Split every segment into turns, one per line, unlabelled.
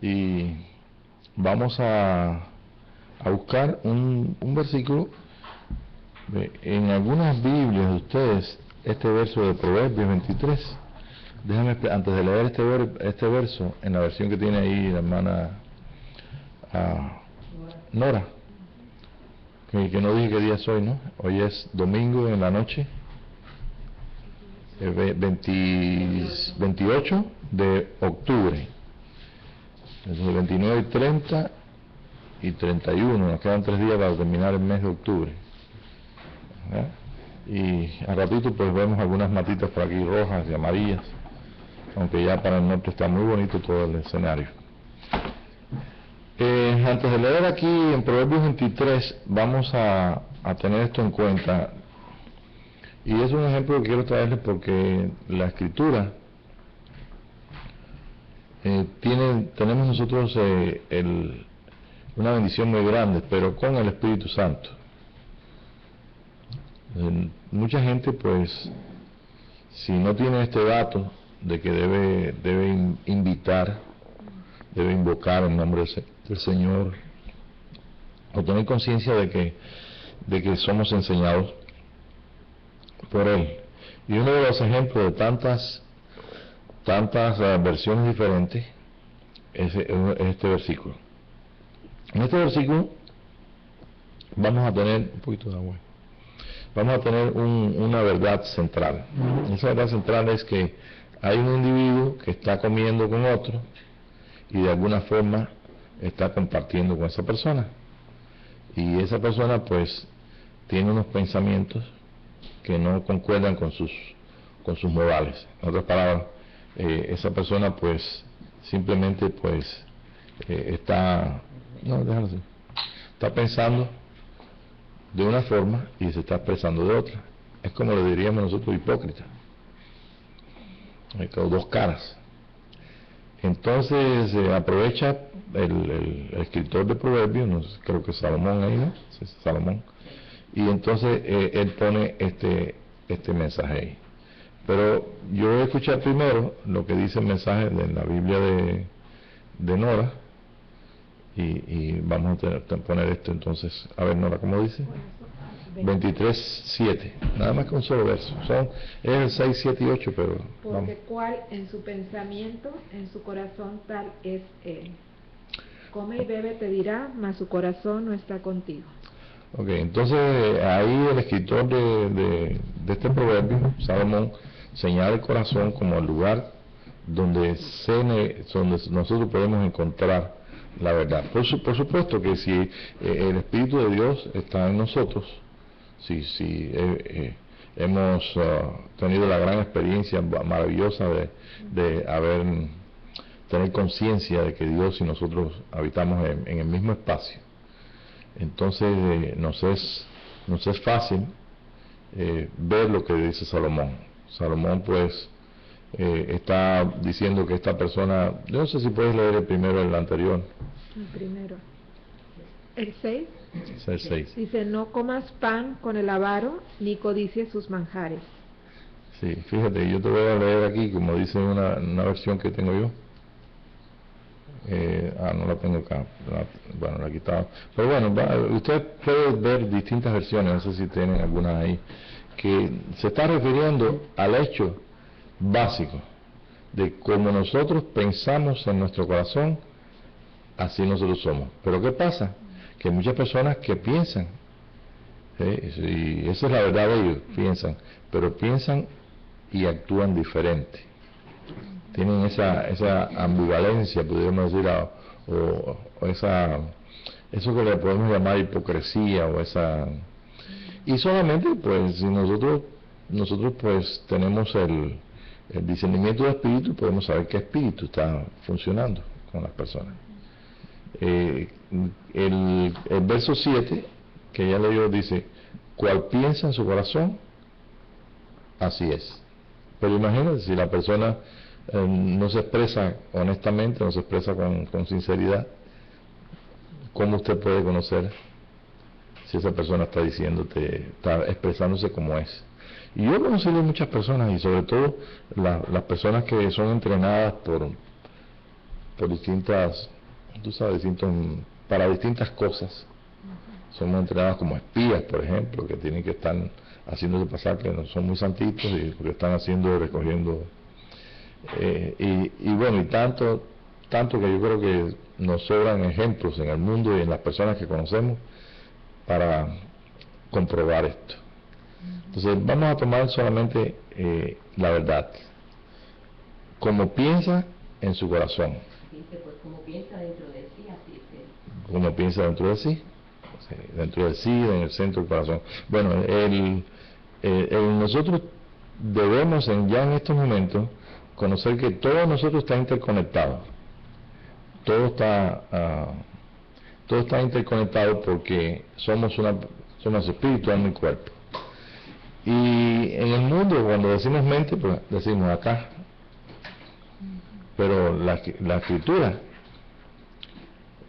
Y vamos a buscar un versículo. En algunas Biblias de ustedes, este verso de Proverbios 23. Déjame, antes de leer este verso, en la versión que tiene ahí la hermana Nora, que no dije qué día es hoy, ¿no? Hoy es domingo en la noche, 28 de octubre. Entonces 29 y 30 y 31, nos quedan 3 días para terminar el mes de octubre. ¿Verdad? Y al ratito pues vemos algunas matitas por aquí rojas y amarillas, aunque ya para el norte está muy bonito todo el escenario. Antes de leer aquí en Proverbios 23, vamos a tener esto en cuenta, y es un ejemplo que quiero traerles porque la Escritura tenemos nosotros una bendición muy grande, pero con el Espíritu Santo. Mucha gente, pues, si no tiene este dato de que debe invitar, debe invocar el nombre del Señor, o tener conciencia de que somos enseñados por Él. Y uno de los ejemplos de tantas versiones diferentes es este versículo. En este versículo vamos a tener un poquito de agua. Vamos a tener una verdad central. Esa verdad central es que hay un individuo que está comiendo con otro y de alguna forma está compartiendo con esa persona. Y esa persona pues tiene unos pensamientos que no concuerdan con sus modales. En otras palabras, esa persona pues simplemente pues está pensando de una forma y se está expresando de otra. Es como le diríamos nosotros, hipócrita, con dos caras. Entonces aprovecha el escritor de Proverbios, creo que es Salomón ahí, ¿no? Sí, Salomón. Y entonces él pone este mensaje ahí. Pero yo voy a escuchar primero lo que dice el mensaje de la Biblia de Nora, y vamos a poner esto entonces. A ver, Nora, ¿cómo dice? 23:7, nada más que un solo verso. Es el 6, 7 y 8, pero
porque vamos. Cual en su pensamiento, en su corazón tal es él. Come y bebe te dirá, mas su corazón no está contigo.
Ok, entonces ahí el escritor de este proverbio, Salomón, señala el corazón como el lugar donde nosotros podemos encontrar la verdad. Por supuesto que si el Espíritu de Dios está en nosotros, si hemos tenido la gran experiencia maravillosa de tener conciencia de que Dios y nosotros habitamos en el mismo espacio, entonces nos es fácil ver lo que dice Salomón. Salomón pues está diciendo que esta persona, yo no sé si puedes leer el primero, el anterior.
El primero, el 6.
Es el 6.
Dice, no comas pan con el avaro, ni codicies sus manjares.
Sí, fíjate, yo te voy a leer aquí, como dice una versión que tengo yo. No la tengo acá, bueno, la he quitado. Pero bueno, usted puede ver distintas versiones, no sé si tienen algunas ahí, que se está refiriendo al hecho básico de cómo nosotros pensamos en nuestro corazón, así nosotros somos. Pero ¿qué pasa? Que hay muchas personas que piensan, y esa es la verdad de ellos, pero piensan y actúan diferente. Tienen esa ambivalencia, pudiéramos decir, o eso que le podemos llamar hipocresía, y solamente pues si nosotros pues tenemos el discernimiento de espíritu, podemos saber qué espíritu está funcionando con las personas. El verso 7 que ya leyó dice, cual piensa en su corazón, así es. Pero imagínense, si la persona no se expresa honestamente, no se expresa con sinceridad, ¿cómo usted puede conocer si esa persona está expresándose como es? Y yo he conocido muchas personas, y sobre todo las personas que son entrenadas por distintas, tú sabes, para distintas cosas. Somos entrenados como espías, por ejemplo, que tienen que estar haciéndose pasar que no son muy santitos y porque están haciendo, recogiendo, y bueno, y tanto que yo creo que nos sobran ejemplos en el mundo y en las personas que conocemos para comprobar esto. Entonces vamos a tomar solamente la verdad. Como piensa en su corazón.
Dice, pues como piensa dentro de sí, así es.
Como piensa dentro de sí. Dentro de sí, en el centro del corazón. Bueno, nosotros debemos ya en estos momentos conocer que todo nosotros está interconectado. Todo está interconectado porque somos espíritu, alma y cuerpo. Y en el mundo, cuando decimos mente, pues decimos acá. Pero la escritura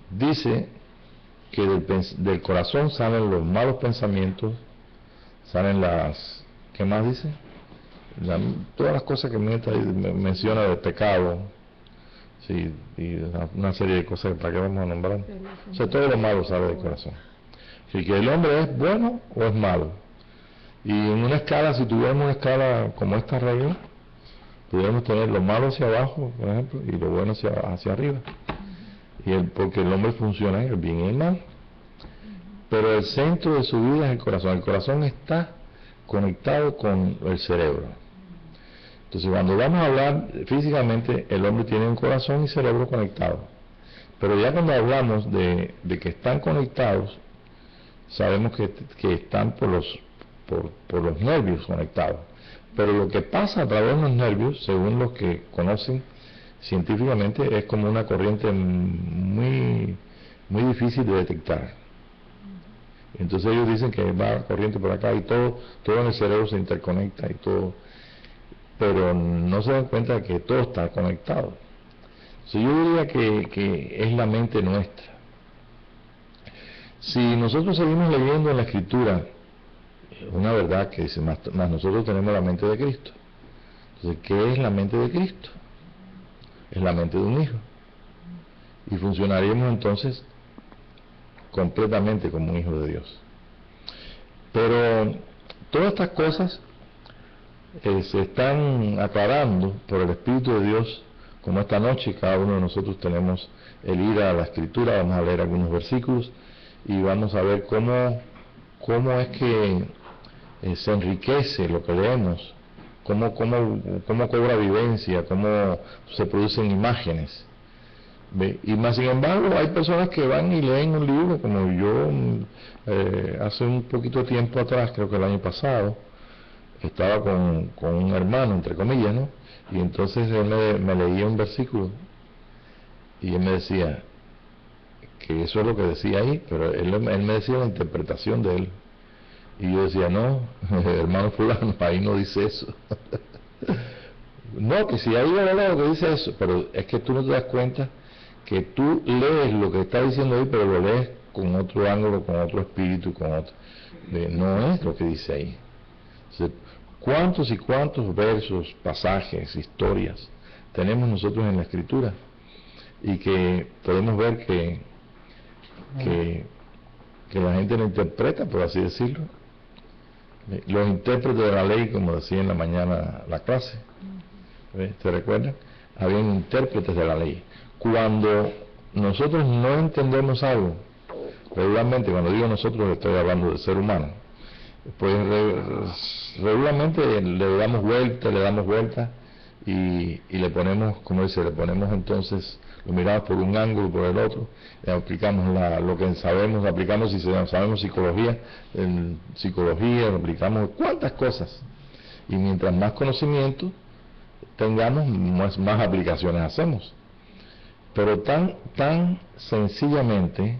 dice que del corazón salen los malos pensamientos, salen ¿qué más dice? Todas las cosas que menciona de pecado, sí, y una serie de cosas, ¿para qué vamos a nombrar? O sea, todo lo malo sale del corazón. Así que el hombre es bueno o es malo. Y en una escala, si tuviéramos una escala como esta regla, pudiéramos tener lo malo hacia abajo, por ejemplo, y lo bueno hacia arriba. Porque el hombre funciona en el bien y el mal. Pero el centro de su vida es el corazón. El corazón está conectado con el cerebro. Entonces, cuando vamos a hablar físicamente, el hombre tiene un corazón y cerebro conectados. Pero ya cuando hablamos de que están conectados, sabemos que están por los nervios conectados. Pero lo que pasa a través de los nervios, según los que conocen científicamente, es como una corriente muy, muy difícil de detectar. Entonces ellos dicen que va corriente por acá y todo en el cerebro se interconecta y todo, pero no se dan cuenta de que todo está conectado. Entonces yo diría que es la mente nuestra. Si nosotros seguimos leyendo en la Escritura una verdad que dice, más nosotros tenemos la mente de Cristo. Entonces, ¿qué es la mente de Cristo? Es la mente de un hijo. Y funcionaríamos entonces completamente como un hijo de Dios. Pero todas estas cosas se están aclarando por el Espíritu de Dios, como esta noche cada uno de nosotros tenemos el ir a la Escritura, vamos a leer algunos versículos y vamos a ver cómo es que se enriquece lo que leemos, cómo cobra vivencia, cómo se producen imágenes. ¿Ve? Y más sin embargo hay personas que van y leen un libro, como yo hace un poquito de tiempo atrás, creo que el año pasado, estaba con un hermano, entre comillas, ¿no? Y entonces él me leía un versículo y él me decía que eso es lo que decía ahí, pero él me decía la interpretación de él. Y yo decía, no, hermano fulano, ahí no dice eso. No, que si ahí yo leo lo que dice eso, pero es que tú no te das cuenta que tú lees lo que está diciendo ahí, pero lo lees con otro ángulo, con otro espíritu, con otro. No es lo que dice ahí. Entonces, ¿cuántos y cuántos versos, pasajes, historias tenemos nosotros en la Escritura? Y que podemos ver que la gente lo interpreta, por así decirlo. Los intérpretes de la ley, como decía en la mañana la clase, ¿te recuerdan? Habían intérpretes de la ley. Cuando nosotros no entendemos algo, regularmente, cuando digo nosotros estoy hablando del ser humano, pues regularmente le damos vuelta y le ponemos, como dice, le ponemos entonces, lo miramos por un ángulo, por el otro, aplicamos lo que sabemos, aplicamos si sabemos psicología, lo aplicamos cuántas cosas. Y mientras más conocimiento tengamos, más aplicaciones hacemos. Pero tan sencillamente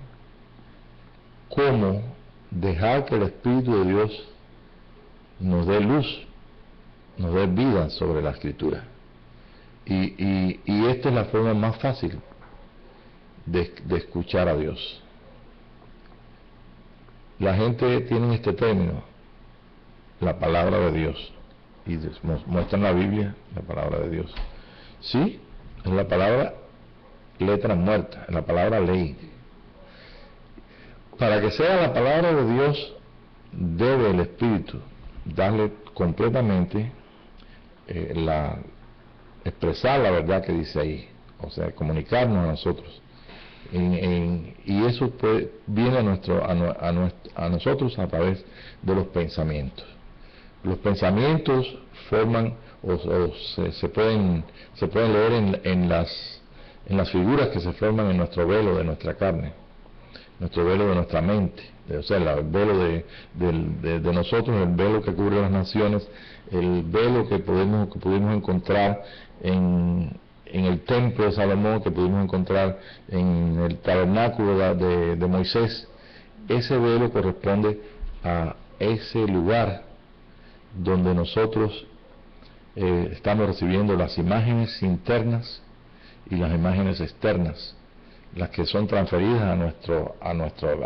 como dejar que el Espíritu de Dios nos dé luz, nos dé vida sobre la Escritura. Y esta es la forma más fácil de escuchar a Dios. La gente tiene este término, la palabra de Dios, y muestran la Biblia, la palabra de Dios. Sí, es la palabra letra muerta, es la palabra ley. Para que sea la palabra de Dios, debe el Espíritu darle completamente expresar la verdad que dice ahí, o sea, comunicarnos a nosotros. Y eso viene a nosotros a través de los pensamientos. Los pensamientos forman se pueden leer en las figuras que se forman en nuestro velo de nuestra carne, nuestro velo de nuestra mente, o sea, el velo de nosotros, el velo que cubre las naciones, el velo que pudimos encontrar en el templo de Salomón, que pudimos encontrar en el tabernáculo de Moisés. Ese velo corresponde a ese lugar donde nosotros estamos recibiendo las imágenes internas y las imágenes externas, las que son transferidas a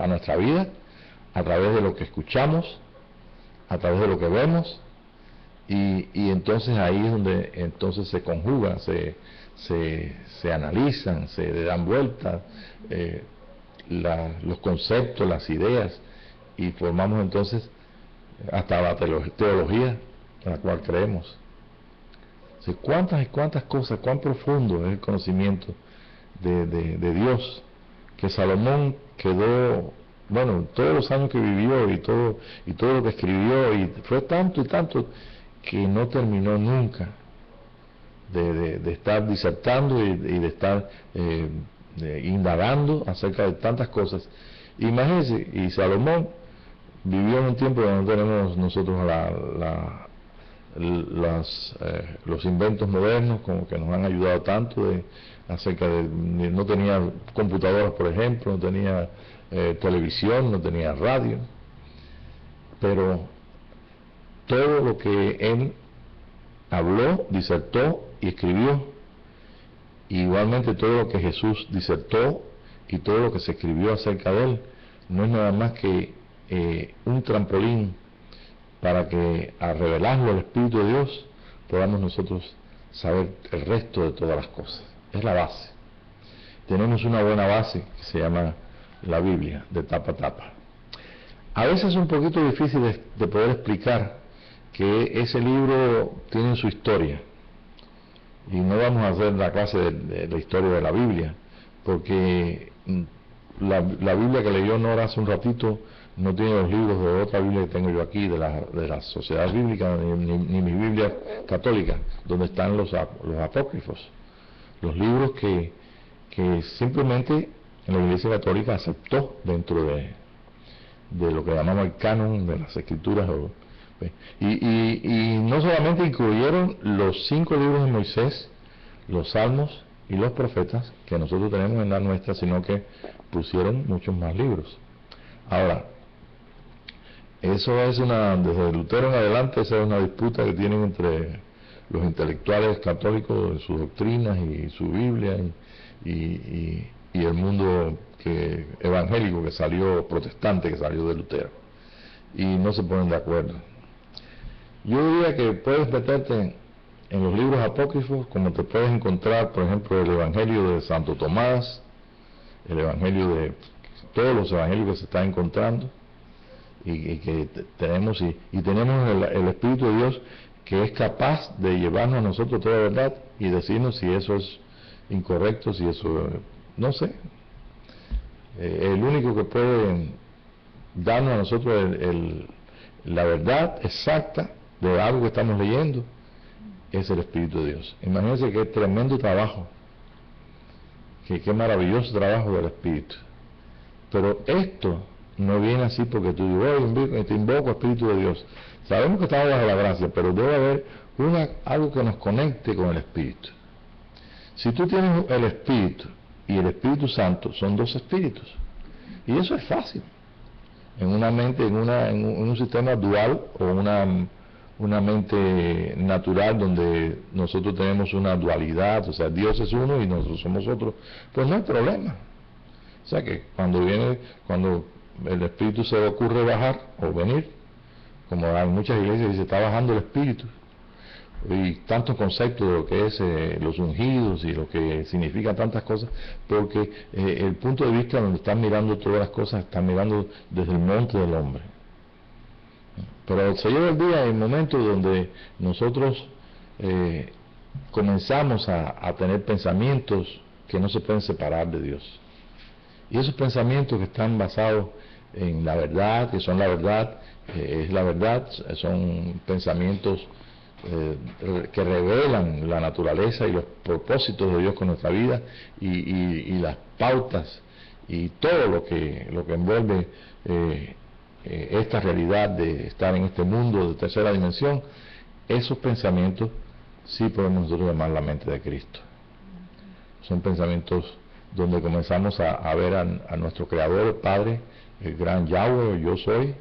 nuestra vida a través de lo que escuchamos, a través de lo que vemos, y entonces ahí es donde entonces se conjugan, se analizan, se dan vueltas los conceptos, las ideas, y formamos entonces hasta la teología en la cual creemos. O sea, cuántas y cuántas cosas, cuán profundo es el conocimiento de Dios, que Salomón quedó, bueno, todos los años que vivió y todo lo que escribió, y fue tanto y tanto que no terminó nunca de estar disertando y de estar indagando acerca de tantas cosas. Imagínense, y Salomón vivió en un tiempo donde no tenemos nosotros los inventos modernos como que nos han ayudado tanto no tenía computadoras, por ejemplo, no tenía televisión, no tenía radio, pero todo lo que él habló, disertó y escribió, igualmente todo lo que Jesús disertó y todo lo que se escribió acerca de él, no es nada más que un trampolín para que al revelarlo al Espíritu de Dios podamos nosotros saber el resto de todas las cosas. Es la base. Tenemos una buena base que se llama la Biblia, de tapa a tapa. A veces es un poquito difícil de poder explicar que ese libro tiene su historia, y no vamos a hacer la clase de la historia de la Biblia, porque la Biblia que leyó Nora hace un ratito no tiene los libros de otra Biblia que tengo yo aquí, de la Sociedad Bíblica, ni mi Biblia católica, donde están los apócrifos, los libros que simplemente en la Iglesia Católica aceptó dentro de lo que llamamos el canon de las Escrituras. Y no solamente incluyeron los 5 libros de Moisés, los Salmos y los profetas que nosotros tenemos en la nuestra, sino que pusieron muchos más libros. Ahora, eso es desde Lutero en adelante, esa es una disputa que tienen entre los intelectuales católicos de sus doctrinas y su Biblia y el mundo evangélico que salió, protestante que salió de Lutero, y no se ponen de acuerdo. Yo diría que puedes meterte en los libros apócrifos, como te puedes encontrar, por ejemplo, el Evangelio de Santo Tomás, el Evangelio de todos los evangelios que se están encontrando, y que tenemos el Espíritu de Dios, que es capaz de llevarnos a nosotros toda verdad y decirnos si eso es incorrecto, si eso, no sé. El único que puede darnos a nosotros la verdad exacta de algo que estamos leyendo es el Espíritu de Dios. Imagínense qué tremendo trabajo, qué maravilloso trabajo del Espíritu. Pero esto no viene así porque tú dices, te invoco, Espíritu de Dios. Sabemos que estamos bajo la gracia, pero debe haber algo que nos conecte con el Espíritu. Si tú tienes el Espíritu y el Espíritu Santo, son 2 espíritus, y eso es fácil en una mente, en un sistema dual, o una mente natural donde nosotros tenemos una dualidad, o sea, Dios es uno y nosotros somos otro, pues no hay problema. O sea que cuando el Espíritu se le ocurre bajar o venir, como en muchas iglesias dice, está bajando el Espíritu, y tantos conceptos de lo que es los ungidos y lo que significa tantas cosas, porque el punto de vista donde están mirando todas las cosas, están mirando desde el monte del hombre. Pero se llega el día, el momento donde nosotros comenzamos a tener pensamientos que no se pueden separar de Dios. Y esos pensamientos que están basados en la verdad, que son la verdad, es la verdad, son pensamientos que revelan la naturaleza y los propósitos de Dios con nuestra vida y las pautas y todo lo que envuelve esta realidad de estar en este mundo de tercera dimensión. Esos pensamientos sí podemos nosotros llamar la mente de Cristo. Son pensamientos donde comenzamos a ver a nuestro Creador, el Padre, el gran Yahweh, yo soy,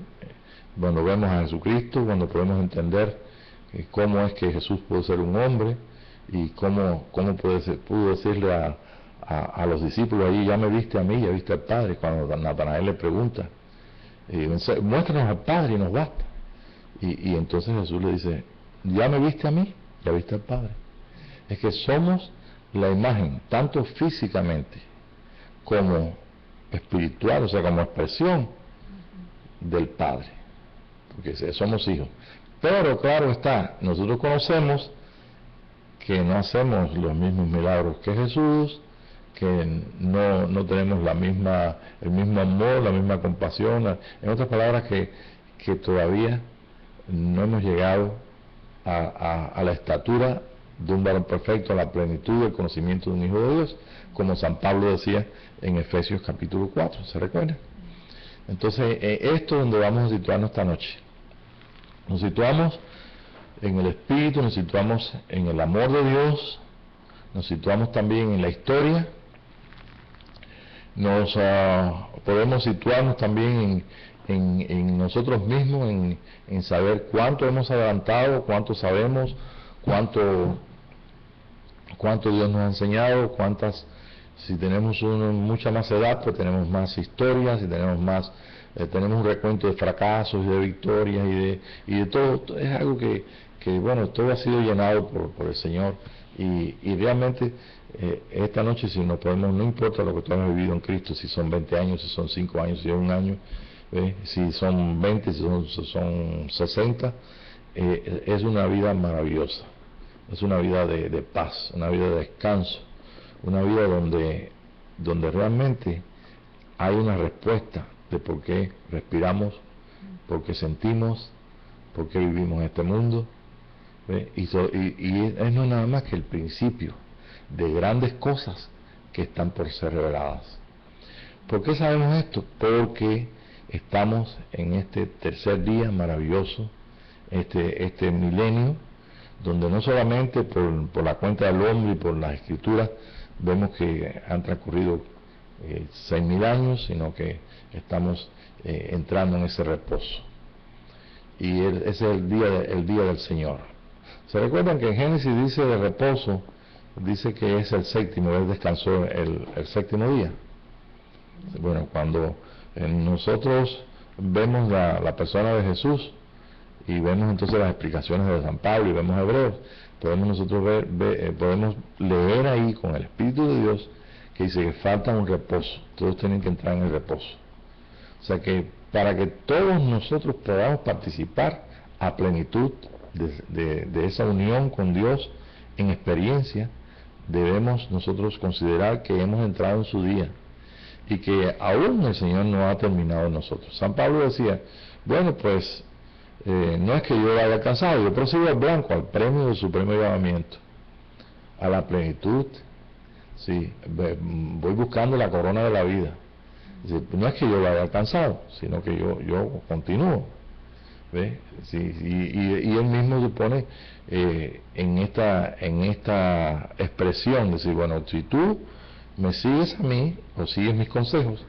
cuando vemos a Jesucristo, cuando podemos entender cómo es que Jesús pudo ser un hombre y cómo pudo decirle a los discípulos allí, ya me viste a mí, ya viste al Padre, cuando Natanael le pregunta, muéstranos al Padre y nos basta. Y entonces Jesús le dice, ya me viste a mí, ya viste al Padre. Es que somos la imagen, tanto físicamente como espiritual, o sea, como expresión del Padre, porque somos hijos. Pero claro está, nosotros conocemos que no hacemos los mismos milagros que Jesús, que no tenemos el mismo amor, la misma compasión, en otras palabras que todavía no hemos llegado a la estatura de un varón perfecto, a la plenitud del conocimiento de un hijo de Dios, como San Pablo decía en Efesios capítulo 4, ¿se recuerda? Entonces, esto es donde vamos a situarnos esta noche. Nos situamos en el Espíritu, nos situamos en el amor de Dios, nos situamos también en la historia, podemos situarnos también en nosotros mismos, en saber cuánto hemos adelantado, cuánto sabemos, cuánto Dios nos ha enseñado, si tenemos mucha más edad, pues tenemos más historias, y tenemos un recuento de fracasos y de victorias y de todo. Es algo que bueno, todo ha sido llenado por el Señor y realmente esta noche si no importa lo que tú has vivido en Cristo, si son 20 años, si son 5 años, si es un año, si son 20, si son 60, es una vida maravillosa, es una vida de paz, una vida de descanso, una vida donde realmente hay una respuesta de por qué respiramos, por qué sentimos, por qué vivimos en este mundo, y es no nada más que el principio de grandes cosas que están por ser reveladas. ¿Por qué sabemos esto? Porque estamos en este tercer día maravilloso, este milenio, donde no solamente por la cuenta del hombre y por las escrituras vemos que han transcurrido 6.000 años, sino que estamos entrando en ese reposo. Y ese es el día del Señor. ¿Se recuerdan que en Génesis dice de reposo, dice que es el séptimo, él descansó el séptimo día? Bueno, cuando nosotros vemos la persona de Jesús y vemos entonces las explicaciones de San Pablo y vemos Hebreos, podemos nosotros podemos leer ahí con el Espíritu de Dios que dice que falta un reposo, todos tienen que entrar en el reposo. O sea que para que todos nosotros podamos participar a plenitud de esa unión con Dios en experiencia, debemos nosotros considerar que hemos entrado en su día y que aún el Señor no ha terminado en nosotros. San Pablo decía, bueno, pues no es que yo lo haya alcanzado, yo prosigo al blanco, al premio del supremo llamamiento, a la plenitud. Sí, voy buscando la corona de la vida. No es que yo lo haya alcanzado, sino que yo continúo. ¿Ve? Sí, y él mismo se pone en esta expresión, decir, bueno, si tú me sigues a mí o sigues mis consejos,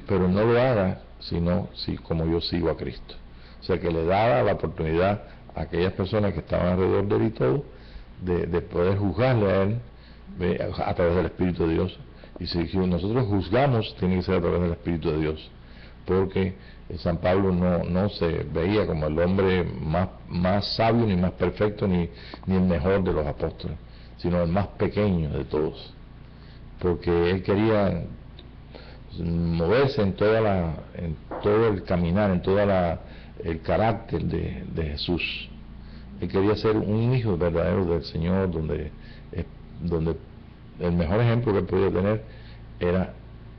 pero no lo hagas sino como yo sigo a Cristo. O sea que le daba la oportunidad a aquellas personas que estaban alrededor de él y todo, de poder juzgarle a él a través del Espíritu de Dios. Y si nosotros juzgamos, tiene que ser a través del Espíritu de Dios, porque San Pablo no se veía como el hombre más sabio, ni más perfecto, ni el mejor de los apóstoles, sino el más pequeño de todos, porque él quería moverse en todo el caminar, en el carácter de Jesús. Él quería ser un hijo verdadero del Señor, donde el mejor ejemplo que él podía tener era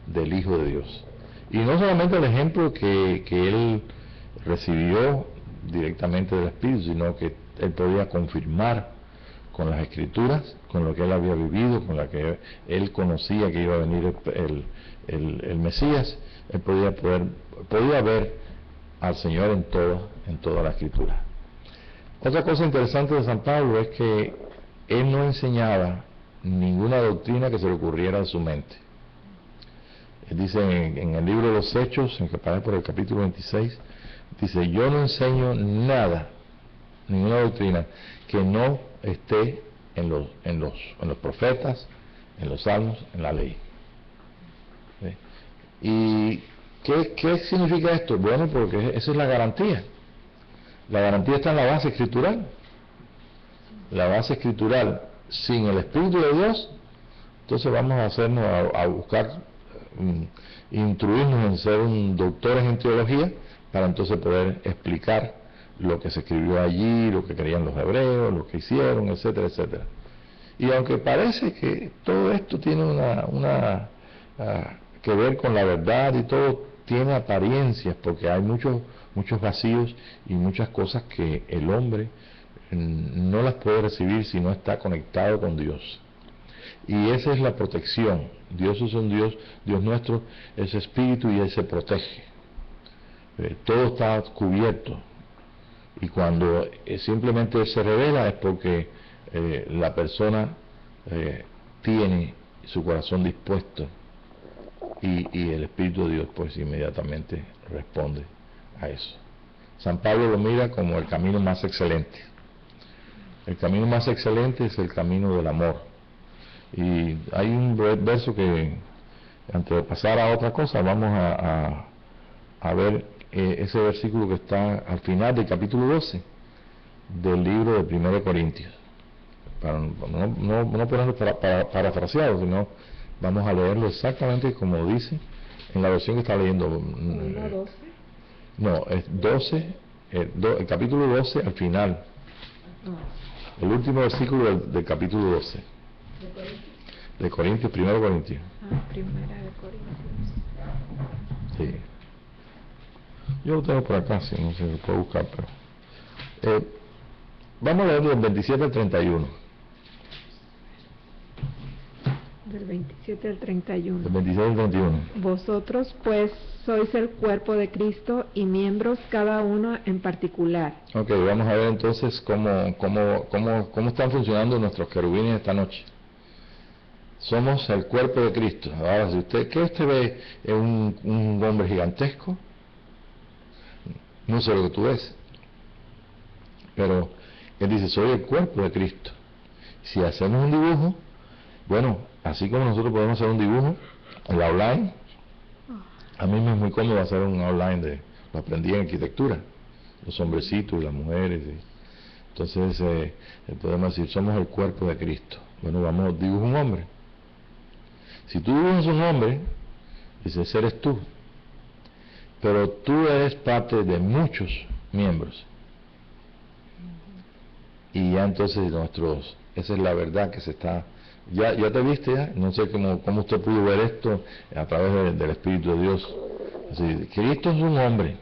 del Hijo de Dios. Y no solamente el ejemplo que él recibió directamente del Espíritu, sino que él podía confirmar con las Escrituras, con lo que él había vivido, con lo que él conocía que iba a venir el Mesías. Él podía ver al Señor en toda la Escritura. Otra cosa interesante de San Pablo es que él no enseñaba ninguna doctrina que se le ocurriera a su mente. Él dice en el libro de los Hechos, en que aparece por el capítulo 26, dice: yo no enseño nada, ninguna doctrina que no esté en los profetas, en los salmos, en la ley. ¿Sí? ¿Y qué significa esto? Bueno, porque esa es la garantía. La garantía está en la base escritural. La base escritural sin el Espíritu de Dios, entonces vamos a hacernos a buscar instruirnos en ser doctores en teología, para entonces poder explicar lo que se escribió allí, lo que creían los hebreos, lo que hicieron, etcétera, etcétera. Y aunque parece que todo esto tiene que ver con la verdad, y todo tiene apariencias, porque hay muchos vacíos y muchas cosas que el hombre no las puede recibir si no está conectado con Dios. Y esa es la protección. Dios es un Dios nuestro es espíritu, y Él se protege. Todo está cubierto, y cuando simplemente se revela es porque la persona tiene su corazón dispuesto, y el Espíritu de Dios pues inmediatamente responde a eso. San Pablo lo mira como el camino más excelente. El camino más excelente es el camino del amor. Y hay un verso que, antes de pasar a otra cosa, vamos a ver ese versículo que está al final del capítulo 12 del libro de 1 Corintios. Para no ponerlo parafraseado, sino vamos a leerlo exactamente como dice en la versión que está leyendo. No, es 12, el capítulo 12 al final. El último versículo del capítulo 12. De Corintios, 1 Corintios.
Primera de Corintios.
Sí. Yo lo tengo por acá, si no se lo puede buscar, pero... vamos a leer del 27 al 31.
Del 27 al 31.
Del 27 al 31.
Vosotros, pues, sois el cuerpo de Cristo, y miembros cada uno en particular. Ok,
vamos a ver entonces cómo están funcionando nuestros querubines esta noche. Somos el cuerpo de Cristo. Ahora, si usted ve un hombre gigantesco, no sé lo que tú ves, pero él dice: soy el cuerpo de Cristo. Si hacemos un dibujo, bueno, así como nosotros podemos hacer un dibujo en la outline, a mí me es muy cómodo hacer un outline lo aprendí en arquitectura, los hombrecitos y las mujeres, entonces podemos decir: somos el cuerpo de Cristo. Bueno, vamos, dibujo un hombre. Si tú dibujas un hombre, dices: eres tú, pero tú eres parte de muchos miembros, y ya entonces esa es la verdad que se está, ya te viste, ya no sé cómo usted pudo ver esto a través del Espíritu de Dios. Es decir, Cristo es un hombre,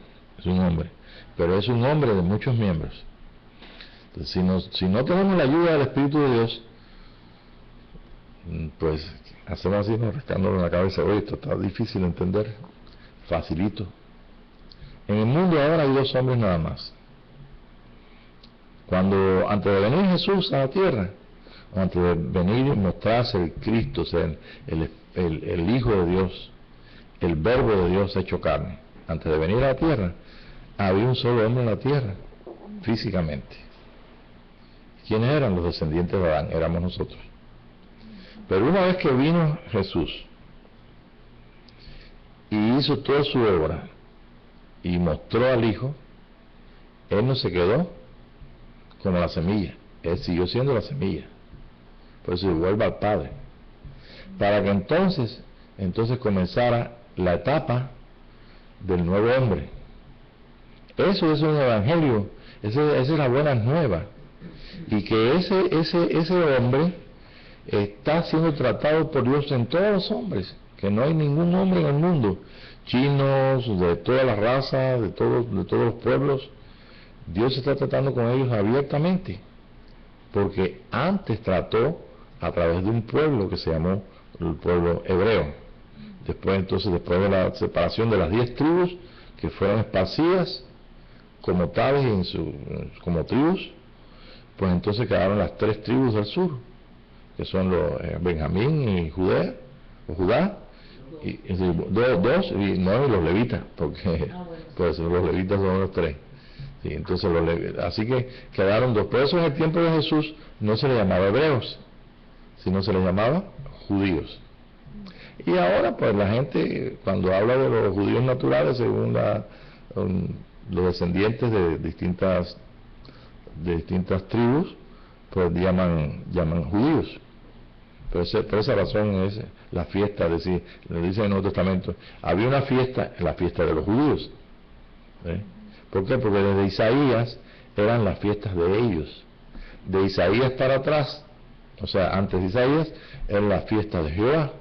pero es un hombre de muchos miembros. Entonces, si no tenemos la ayuda del Espíritu de Dios, pues hacemos así, rascándolo en la cabeza: oye, esto está difícil de entender. Facilito. En el mundo ahora hay 2 hombres nada más. Antes de venir Jesús a la tierra, antes de venir y mostrarse el Cristo, ser el Hijo de Dios, el Verbo de Dios hecho carne, antes de venir a la tierra, había un solo hombre en la tierra, físicamente. ¿Quiénes eran? Los descendientes de Adán, éramos nosotros. Pero una vez que vino Jesús y hizo toda su obra y mostró al Hijo, Él no se quedó como la semilla. Él siguió siendo la semilla. Por eso vuelve al Padre. Para que entonces comenzara la etapa del nuevo hombre. Eso es un evangelio, esa es la buena nueva. Y que ese hombre está siendo tratado por Dios en todos los hombres, que no hay ningún hombre en el mundo, chinos, de todas las razas, de todos los pueblos, Dios está tratando con ellos abiertamente, porque antes trató a través de un pueblo que se llamó el pueblo hebreo. Después de la separación de las 10 tribus que fueron esparcidas como tales como tribus, pues entonces quedaron las 3 tribus del sur, que son los Benjamín y Judá, y los levitas, porque pues los levitas son los 3. Sí, entonces así que quedaron 2. Por eso en el tiempo de Jesús no se les llamaba hebreos, sino se les llamaba judíos. Y ahora pues la gente, cuando habla de los judíos naturales, según los descendientes de distintas tribus, pues llaman judíos. Por esa razón es la fiesta, es decir, le dice en el Nuevo Testamento, había una fiesta, la fiesta de los judíos. ¿Por qué? Porque desde Isaías eran las fiestas de ellos. De Isaías para atrás, o sea, antes de Isaías, eran las fiestas de Jehová.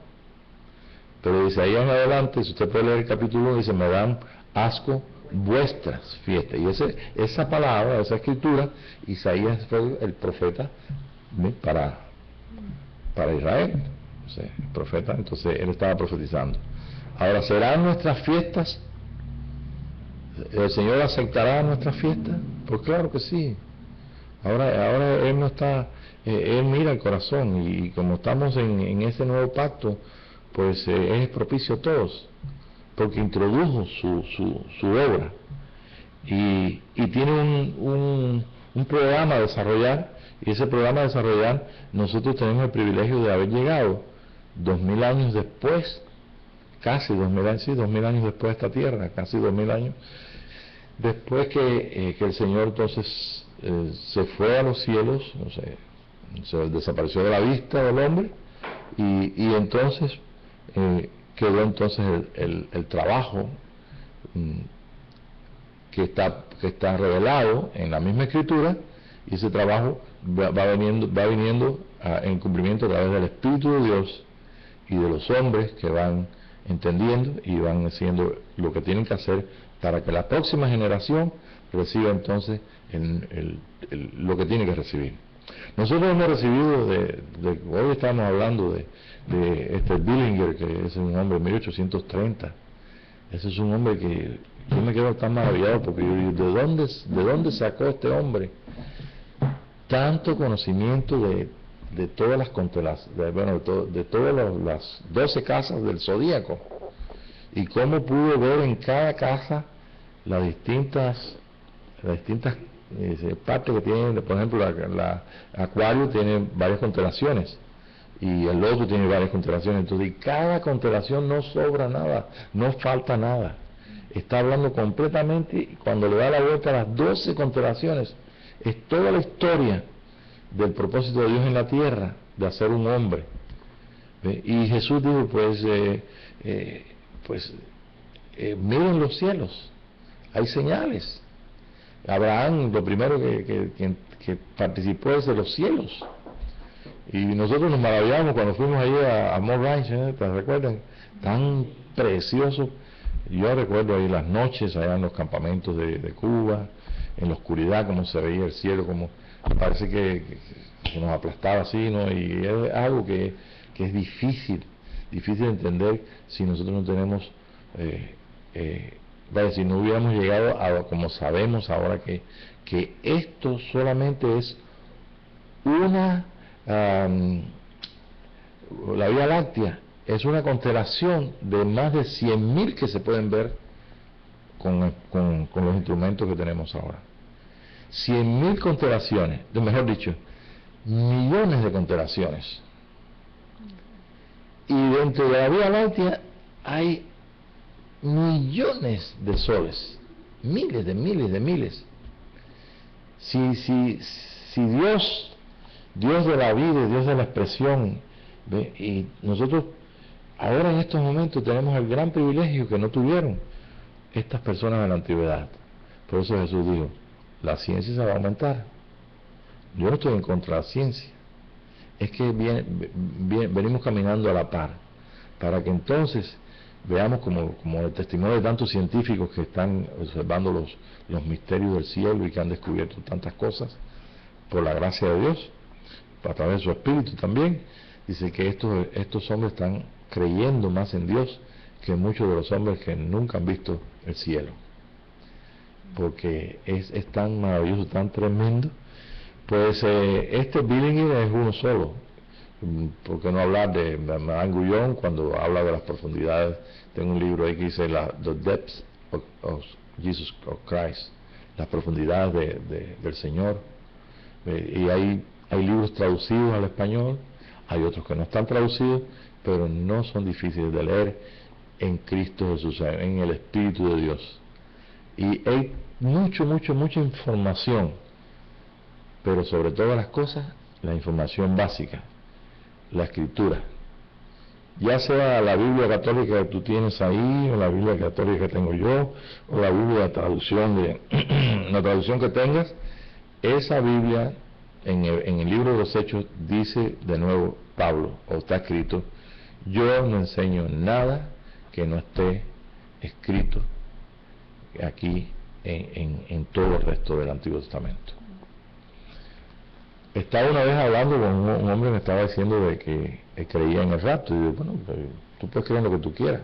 Pero de Isaías en adelante, si usted puede leer el capítulo 1, dice, me dan asco vuestras fiestas. Y esa palabra, esa escritura, Isaías fue el profeta para Israel. O sea, el profeta, entonces él estaba profetizando. Ahora, ¿serán nuestras fiestas? ¿El Señor aceptará nuestras fiestas? Pues claro que sí. Ahora Él no está, Él mira el corazón, y como estamos en ese nuevo pacto, pues es propicio a todos, porque introdujo su obra, y tiene un programa a desarrollar, y ese programa a desarrollar, nosotros tenemos el privilegio de haber llegado 2000 años después, casi 2000 años, sí, 2000 años después de esta tierra, casi 2000 años, después que el Señor entonces se fue a los cielos, o sea, se desapareció de la vista del hombre, y entonces quedó entonces el trabajo que está revelado en la misma Escritura, y ese trabajo va viniendo en cumplimiento a través del Espíritu de Dios y de los hombres que van entendiendo y van haciendo lo que tienen que hacer para que la próxima generación reciba entonces lo que tiene que recibir. Nosotros hemos recibido hoy estamos hablando de Billinger, que es un hombre de 1830. Ese es un hombre que yo me quedo tan maravillado, porque yo digo, ¿de dónde sacó este hombre tanto conocimiento de todas las constelaciones, de todas las 12 casas del zodíaco? Y cómo pudo ver en cada casa las distintas partes que tiene. Por ejemplo, la Acuario tiene varias constelaciones, y el Loto tiene varias constelaciones. Entonces, y cada constelación no sobra nada, no falta nada. Está hablando completamente, y cuando le da la vuelta a las 12 constelaciones, es toda la historia del propósito de Dios en la tierra, de hacer un hombre. Y Jesús dijo, miren los cielos, hay señales. Abraham, lo primero que participó es de los cielos, y nosotros nos maravillamos cuando fuimos allí a Mont Ranch, ¿te recuerdan? Tan precioso. Yo recuerdo ahí las noches allá en los campamentos de Cuba, en la oscuridad, como se veía el cielo, como parece que nos aplastaba así, ¿no? Y es algo que es difícil de entender si nosotros no tenemos si no hubiéramos llegado a como sabemos ahora, que esto solamente es la Vía Láctea es una constelación de más de 100.000 que se pueden ver con los instrumentos que tenemos ahora. 100.000 constelaciones, mejor dicho, millones de constelaciones. Y dentro de la Vía Láctea hay millones de soles, miles de miles de miles. Si si Dios de la vida, Dios de la expresión, ¿ve? Y nosotros ahora en estos momentos tenemos el gran privilegio que no tuvieron estas personas de la antigüedad. Por eso Jesús dijo, la ciencia se va a aumentar. Yo no estoy en contra de la ciencia, es que venimos caminando a la par, para que entonces veamos como el testimonio de tantos científicos que están observando los misterios del cielo y que han descubierto tantas cosas por la gracia de Dios, a través de su espíritu también. Dice que estos hombres están creyendo más en Dios que muchos de los hombres que nunca han visto el cielo, porque es tan maravilloso, tan tremendo. Pues este Billinger es uno solo. ¿Por qué no hablar de Madame Guyon cuando habla de las profundidades? Tengo un libro ahí que dice The Depths of Jesus of Christ, las profundidades del Señor. Y hay libros traducidos al español, hay otros que no están traducidos, pero no son difíciles de leer, en Cristo Jesús, en el Espíritu de Dios. Y hay mucha información, pero sobre todas las cosas, la información básica, la Escritura. Ya sea la Biblia católica que tú tienes ahí, o la Biblia católica que tengo yo, o la Biblia la traducción que tengas, esa Biblia en el libro de los Hechos dice de nuevo Pablo, o está escrito, yo no enseño nada que no esté escrito aquí en todo el resto del Antiguo Testamento. Estaba una vez hablando con un hombre que me estaba diciendo de que creía en el rapto, y digo, bueno, tú puedes creer en lo que tú quieras,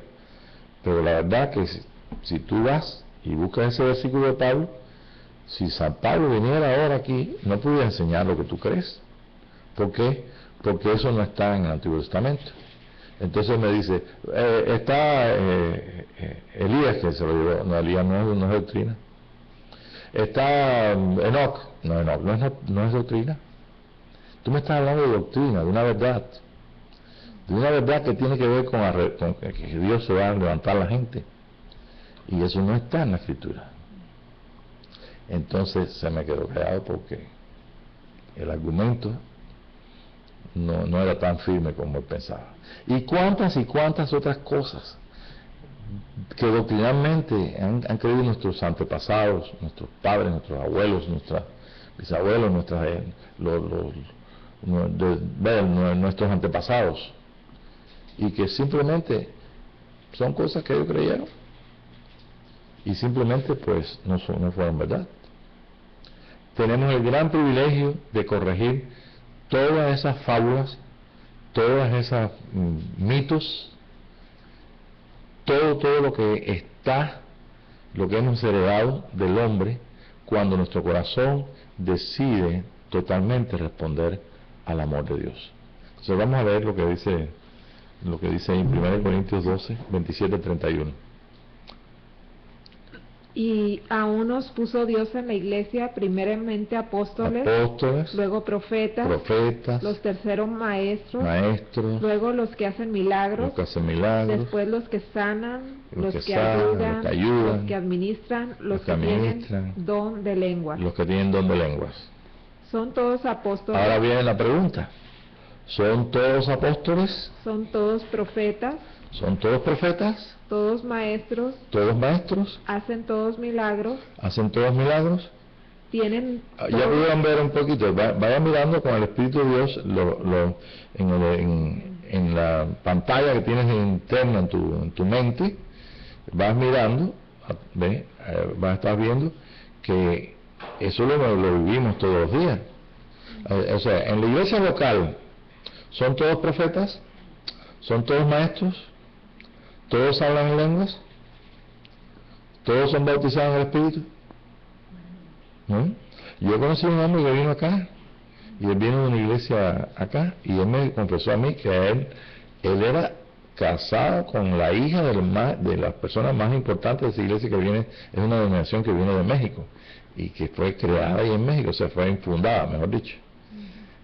pero la verdad que si tú vas y buscas ese versículo de Pablo, si San Pablo viniera ahora aquí, no pudiera enseñar lo que tú crees. ¿Por qué? Porque eso no está en el Antiguo Testamento. Entonces me dice, está Elías, que se lo llevó. No, Elías no es doctrina. Está Enoch. No, Enoch no es doctrina. Tú me estás hablando de doctrina, de una verdad que tiene que ver con que Dios se va a levantar a la gente, y eso no está en la Escritura. Entonces se me quedó callado porque el argumento no era tan firme como él pensaba. Y cuántas otras cosas que doctrinalmente han creído nuestros antepasados, nuestros padres, nuestros abuelos, nuestros bisabuelos, nuestros antepasados, y que simplemente son cosas que ellos creyeron y simplemente pues no fueron verdad. Tenemos el gran privilegio de corregir todas esas fábulas, todas esas mitos, todo lo que hemos heredado del hombre, cuando nuestro corazón decide totalmente responder al amor de Dios. Entonces vamos a ver lo que dice en 1 Corintios 12, 27-31.
Y a unos puso Dios en la iglesia, primeramente apóstoles, luego profetas, los terceros maestros, luego los que hacen milagros, después los que sanan, los que ayudan, los que administran, los que tienen don de lenguas. ¿Son todos apóstoles?
Ahora viene la pregunta. ¿Son todos apóstoles?
¿Son todos profetas?
¿Son todos profetas?
¿Todos maestros?
¿Todos maestros?
¿Hacen todos milagros?
¿Hacen todos milagros?
¿Tienen
ya pudieron ver un poquito, vayan mirando con el Espíritu de Dios en la pantalla que tienes interna en tu mente, vas mirando, vas a estar viendo que eso lo vivimos todos los días. O sea, en la iglesia local, ¿son todos profetas? ¿Son todos maestros? ¿Todos hablan en lenguas? ¿Todos son bautizados en el Espíritu? ¿No? Yo conocí a un hombre que vino acá, y él vino de una iglesia acá, y él me confesó a mí que él era casado con la hija de las personas más importantes de esa iglesia, que es una denominación que viene de México, y que fue creada ahí en México, o sea, fue infundada, mejor dicho.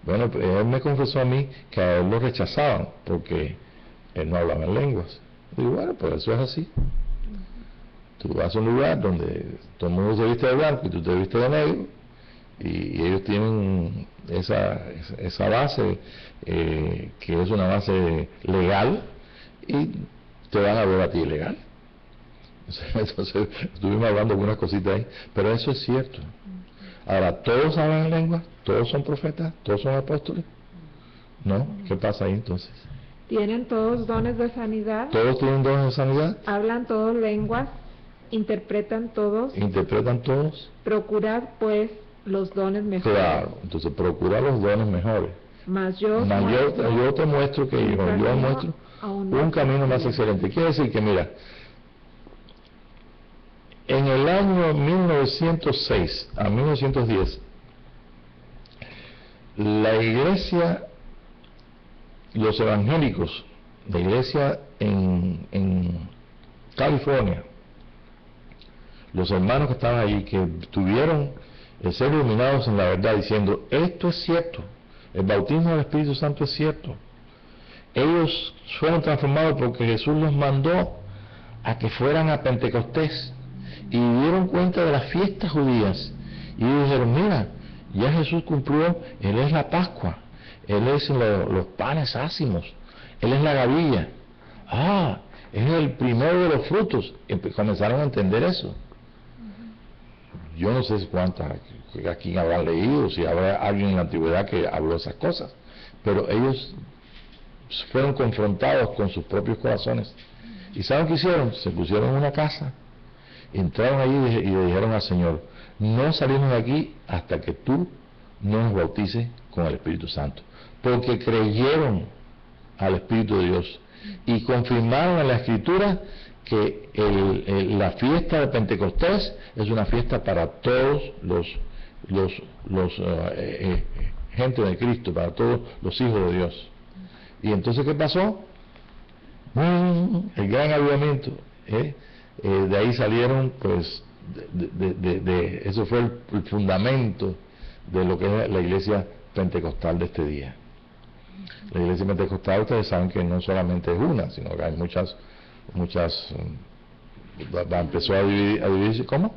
Bueno, pues él me confesó a mí que a él lo rechazaban, porque él no hablaba en lenguas. Digo, bueno, pues eso es así. Tú vas a un lugar donde todo el mundo se viste de blanco y tú te viste de negro, y ellos tienen esa base que es una base legal, y te van a ver a ti legal. Entonces estuvimos hablando algunas cositas ahí, pero eso es cierto. Ahora, ¿todos hablan en lengua? ¿Todos son profetas? ¿Todos son apóstoles? ¿No? ¿Qué pasa ahí entonces?
¿Tienen todos dones de sanidad?
¿Todos tienen dones de sanidad?
¿Hablan todos lenguas? ¿Interpretan todos?
¿Interpretan todos?
Procurad pues los dones mejores.
Claro, entonces procura los dones mejores.
Mas yo
te muestro que yo muestro un camino más excelente. Quiere decir que, mira, en el año 1906 a 1910, la iglesia, los evangélicos, la iglesia en California, los hermanos que estaban allí, que tuvieron el ser iluminados en la verdad, diciendo, esto es cierto, el bautismo del Espíritu Santo es cierto. Ellos fueron transformados porque Jesús los mandó a que fueran a Pentecostés, y dieron cuenta de las fiestas judías, y dijeron, mira, ya Jesús cumplió, Él es la Pascua, Él es los panes ácimos, Él es la gavilla, es el primero de los frutos. Y comenzaron a entender eso. Yo no sé cuántas aquí habrán leído, si habrá alguien en la antigüedad que habló esas cosas, pero ellos fueron confrontados con sus propios corazones. ¿Y saben qué hicieron? Se pusieron en una casa, entraron allí y le dijeron al Señor, no salimos de aquí hasta que tú no nos bautices con el Espíritu Santo, porque creyeron al Espíritu de Dios y confirmaron en la Escritura que la fiesta de Pentecostés es una fiesta para todos los gente de Cristo, para todos los hijos de Dios. Y entonces, ¿qué pasó? El gran avivamiento. De ahí salieron, pues, eso fue el fundamento de lo que es la iglesia pentecostal de este día. La iglesia pentecostal, ustedes saben que no solamente es una, sino que hay muchas empezó a dividirse. ¿Cómo?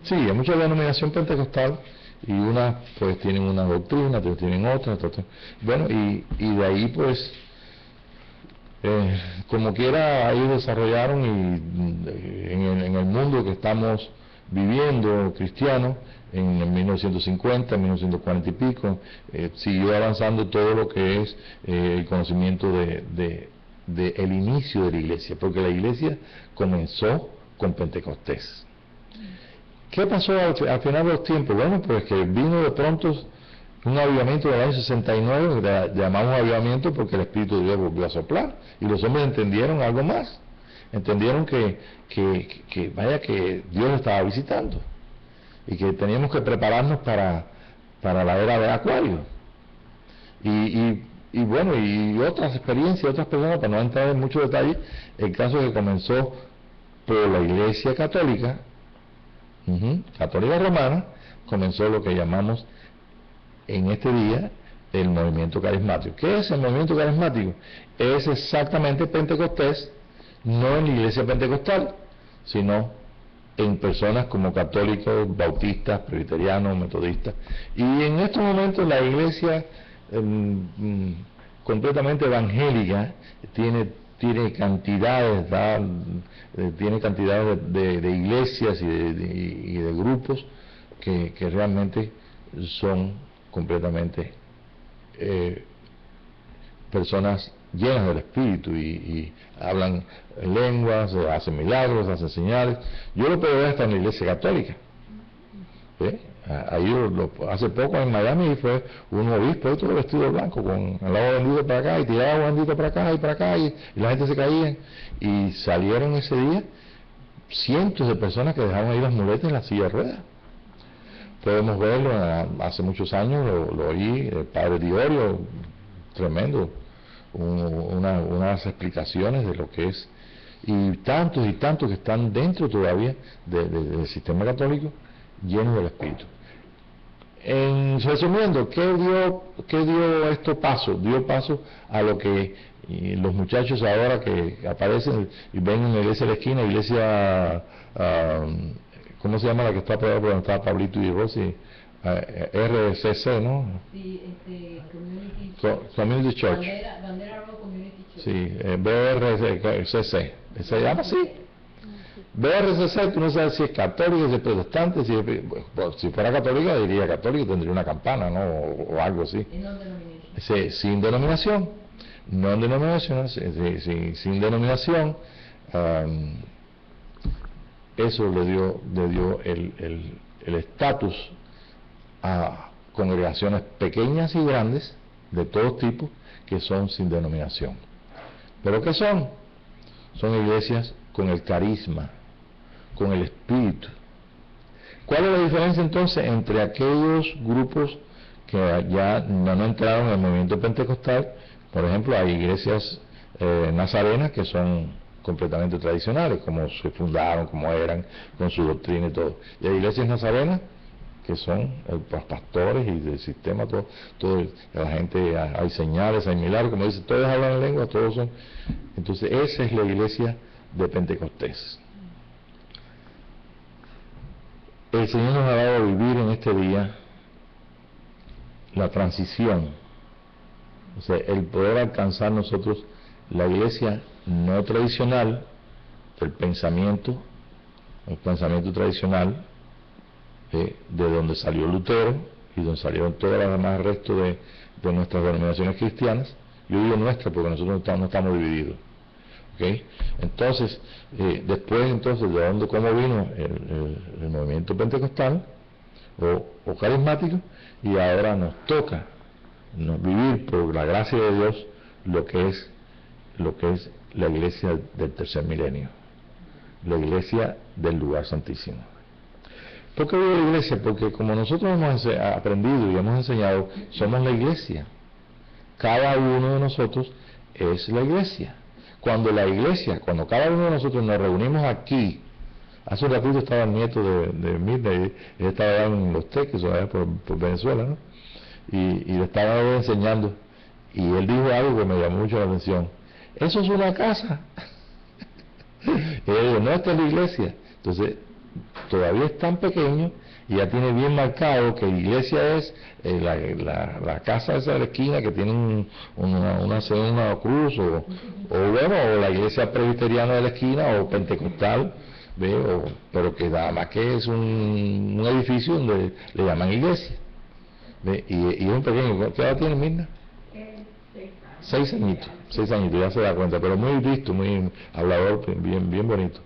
Sí, hay mucha denominación pentecostal, y unas pues tienen una doctrina, otras tienen otra. Bueno, y de ahí pues como quiera ellos desarrollaron, y en el mundo que estamos viviendo cristiano, en 1950, 1940 y pico, siguió avanzando todo lo que es el conocimiento de el inicio de la iglesia, porque la iglesia comenzó con Pentecostés. ¿Qué pasó al final de los tiempos? Bueno, pues que vino de pronto un avivamiento del año 69, que llamamos avivamiento porque el Espíritu de Dios volvió a soplar, y los hombres entendieron algo más, entendieron que Dios estaba visitando, y que teníamos que prepararnos para la era de Acuario, y bueno, y otras experiencias, otras personas, para no entrar en muchos detalles. El caso que comenzó por la Iglesia Católica, Católica Romana, comenzó lo que llamamos en este día el movimiento carismático. ¿Qué es el movimiento carismático? Es exactamente Pentecostés, no en la iglesia pentecostal, sino en personas como católicos, bautistas, presbiterianos, metodistas. Y en estos momentos la iglesia completamente evangélica tiene cantidades de iglesias y de grupos que realmente son completamente personas llenas del Espíritu, y hablan lenguas, hacen milagros, hacen señales. Yo lo puedo ver hasta en la iglesia católica. Ahí hace poco en Miami fue un obispo, y todo vestido de blanco, con el agua bendita para acá, y tiraba agua bendita para acá, y la gente se caía, y salieron ese día cientos de personas que dejaron ahí las muletas en la silla de ruedas. Podemos verlo, hace muños años lo oí, el padre Diorio, tremendo, unas explicaciones de lo que es, y tantos que están dentro todavía del sistema católico, llenos del Espíritu. Resumiendo, ¿qué dio esto paso? Dio paso a lo que los muchachos ahora que aparecen y ven en la iglesia de la esquina, iglesia, ¿cómo se llama la que está por donde está Pablito y Rosy? RCC, ¿no?
Sí,
Community Church.
Bandera Road Community Church.
Sí, BRCC, se llama así. BRCC, tú no sabes si es católico, si es protestante, si fuera católica diría católico, tendría una campana, ¿no? O algo así. Sí, sin denominación, no denominación, sin denominación, eso le dio el estatus a congregaciones pequeñas y grandes, de todos tipos, que son sin denominación. ¿Pero qué son? Son iglesias con el carisma, con el espíritu. ¿Cuál es la diferencia entonces entre aquellos grupos que ya no entraron en el movimiento pentecostal? Por ejemplo, hay iglesias nazarenas que son completamente tradicionales, como se fundaron, como eran, con su doctrina y todo. Y hay iglesias nazarenas que son los pastores y del sistema, todo la gente, hay señales, hay milagros, como dice, todos hablan en lengua, todos son. Entonces esa es la iglesia de Pentecostés. El Señor nos ha dado a vivir en este día la transición, o sea, el poder alcanzar nosotros la iglesia no tradicional, el pensamiento tradicional, de donde salió Lutero y donde salieron todas las demás restos de nuestras denominaciones cristianas. Yo digo nuestra porque nosotros no estamos divididos. ¿Okay? Entonces, después de dónde, cómo vino el movimiento pentecostal o carismático, y ahora nos toca vivir por la gracia de Dios lo que es la iglesia del tercer milenio, la iglesia del lugar santísimo. ¿Por qué digo la iglesia? Porque como nosotros hemos aprendido y hemos enseñado, somos la iglesia. Cada uno de nosotros es la iglesia. Cuando cada uno de nosotros nos reunimos aquí, hace un ratito estaba el nieto de Mirna, y él estaba en Los Teques, allá por Venezuela, ¿no? Y le estaba enseñando, y él dijo algo que me llamó mucho la atención. Eso es una casa. Y él dijo, no, esta es la iglesia. Entonces, todavía es tan pequeño y ya tiene bien marcado que la iglesia es la casa esa de la esquina que tiene una cruz o la iglesia presbiteriana de la esquina o pentecostal, pero que nada más que es un edificio donde le llaman iglesia, y es un pequeño. ¿Qué edad tiene Mirna? 6 añitos, ya se da cuenta, pero muy listo, muy hablador, bien bonito.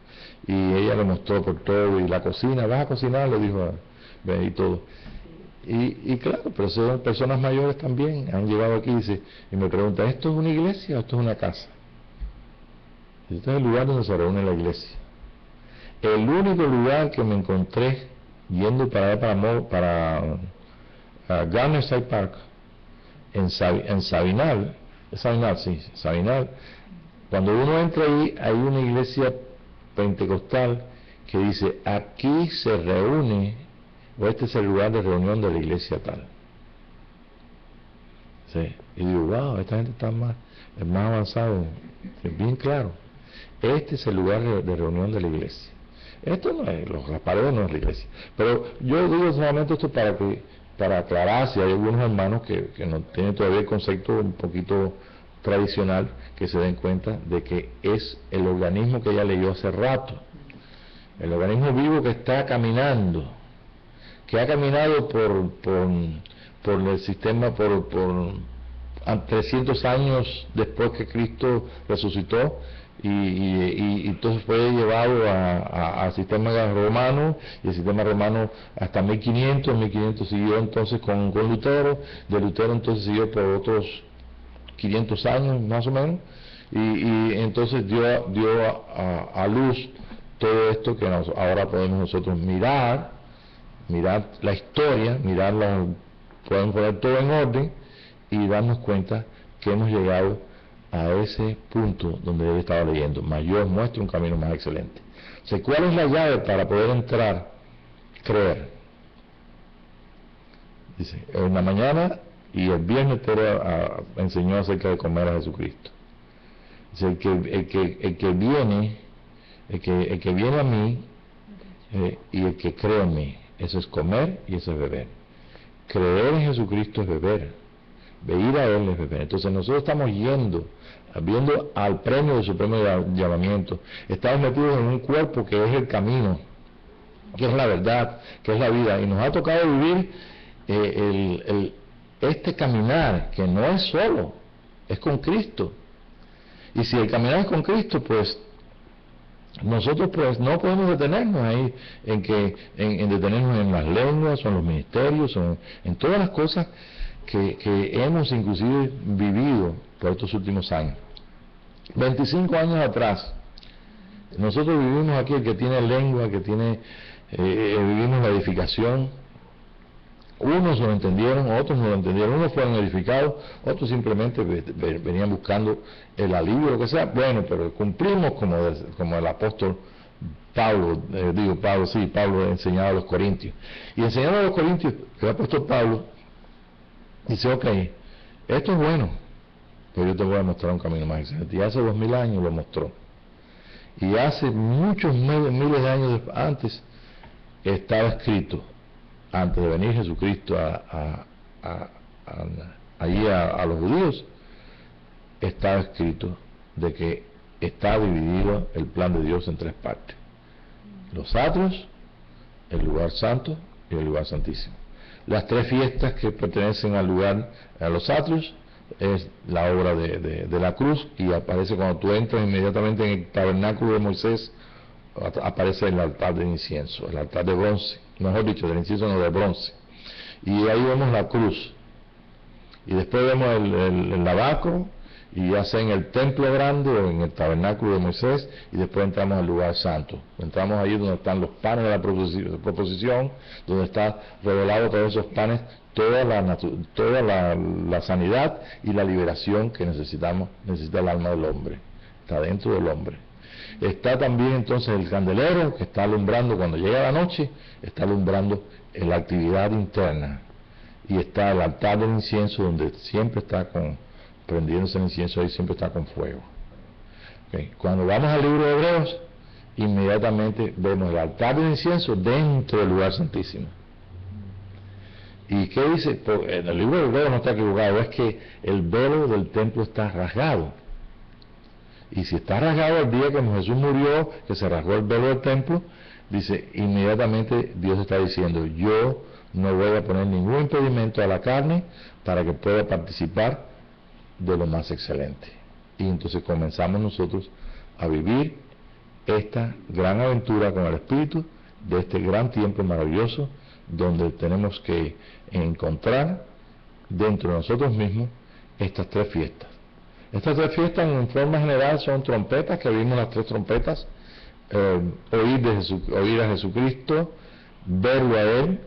Y ella le mostró por todo, y la cocina, vas a cocinar, le dijo, y todo. Y claro, pero son personas mayores también, han llegado aquí y me preguntan, ¿esto es una iglesia o esto es una casa? Y este es el lugar donde se reúne la iglesia. El único lugar que me encontré yendo para Garnerside Park, en Sabinal, cuando uno entra ahí, hay una iglesia pentecostal que dice, aquí se reúne, o este es el lugar de reunión de la iglesia tal. ¿Sí? Y digo, wow, esta gente está más avanzado, bien claro. Este es el lugar de reunión de la iglesia. Esto no es, las paredes no es la iglesia. Pero yo digo solamente esto para aclarar si hay algunos hermanos que no tienen todavía el concepto un poquito tradicional, que se den cuenta de que es el organismo que ella leyó hace rato, el organismo vivo que está caminando, que ha caminado por el sistema, por 300 años después que Cristo resucitó, y entonces fue llevado al sistema romano, y el sistema romano hasta 1500 siguió entonces con Lutero, de Lutero entonces siguió por otros 500 años más o menos, y entonces dio a luz todo esto que ahora podemos nosotros mirar la historia, podemos poner todo en orden y darnos cuenta que hemos llegado a ese punto donde él estaba leyendo. Mas yo os muestro un camino más excelente. O sea, ¿cuál es la llave para poder entrar? Creer. Dice, en la mañana y el viernes enseñó acerca de comer a Jesucristo. Dice, el que viene a mí, y el que cree en mí, eso es comer y eso es beber. Creer en Jesucristo es beber. Ir a Él es beber. Entonces nosotros estamos viendo al premio del supremo llamamiento. Estamos metidos en un cuerpo que es el camino, que es la verdad, que es la vida. Y nos ha tocado vivir este caminar, que no es solo, es con Cristo. Y si el caminar es con Cristo, pues nosotros pues no podemos detenernos ahí en detenernos en las lenguas, o en los ministerios, o en todas las cosas que hemos inclusive vivido por estos últimos años. 25 años atrás, nosotros vivimos aquí, el que tiene lengua, que tiene, vivimos la edificación. Unos lo entendieron, otros no lo entendieron, unos fueron edificados, otros simplemente venían buscando el alivio, lo que sea. Bueno, pero cumplimos como el apóstol Pablo, Pablo enseñaba a los corintios. Y enseñando a los corintios, el apóstol Pablo dice, ok, esto es bueno, pero yo te voy a mostrar un camino más excelente. Y hace 2000 años lo mostró. Y hace muchos miles de años antes estaba escrito, antes de venir Jesucristo allí a los judíos, estaba escrito de que está dividido el plan de Dios en tres partes: los atrios, el lugar santo y el lugar santísimo. Las tres fiestas que pertenecen al lugar, a los atrios, es la obra de la cruz, y aparece cuando tú entras inmediatamente en el tabernáculo de Moisés, aparece el altar de incienso, el altar de bronce, mejor dicho, del incienso no, de bronce, y ahí vemos la cruz, y después vemos el lavacro, y ya sea en el templo grande o en el tabernáculo de Moisés, y después entramos al lugar santo. Entramos ahí donde están los panes de la proposición, donde está revelado todos esos panes, toda la sanidad y la liberación que necesita el alma del hombre, está dentro del hombre. Está también entonces el candelero, que está alumbrando cuando llega la noche, está alumbrando en la actividad interna, y está el altar del incienso, donde siempre está prendiéndose el incienso, ahí siempre está con fuego. Okay. Cuando vamos al libro de Hebreos, inmediatamente vemos el altar del incienso dentro del lugar santísimo. ¿Y qué dice? En el libro de Hebreos no está equivocado, es que el velo del templo está rasgado. Y si está rasgado el día que Jesús murió, que se rasgó el velo del templo, dice, inmediatamente Dios está diciendo, yo no voy a poner ningún impedimento a la carne para que pueda participar de lo más excelente. Y entonces comenzamos nosotros a vivir esta gran aventura con el Espíritu, de este gran tiempo maravilloso, donde tenemos que encontrar dentro de nosotros mismos estas tres fiestas. Estas tres fiestas en forma general son trompetas, que vimos las tres trompetas: oír a Jesucristo, verlo a Él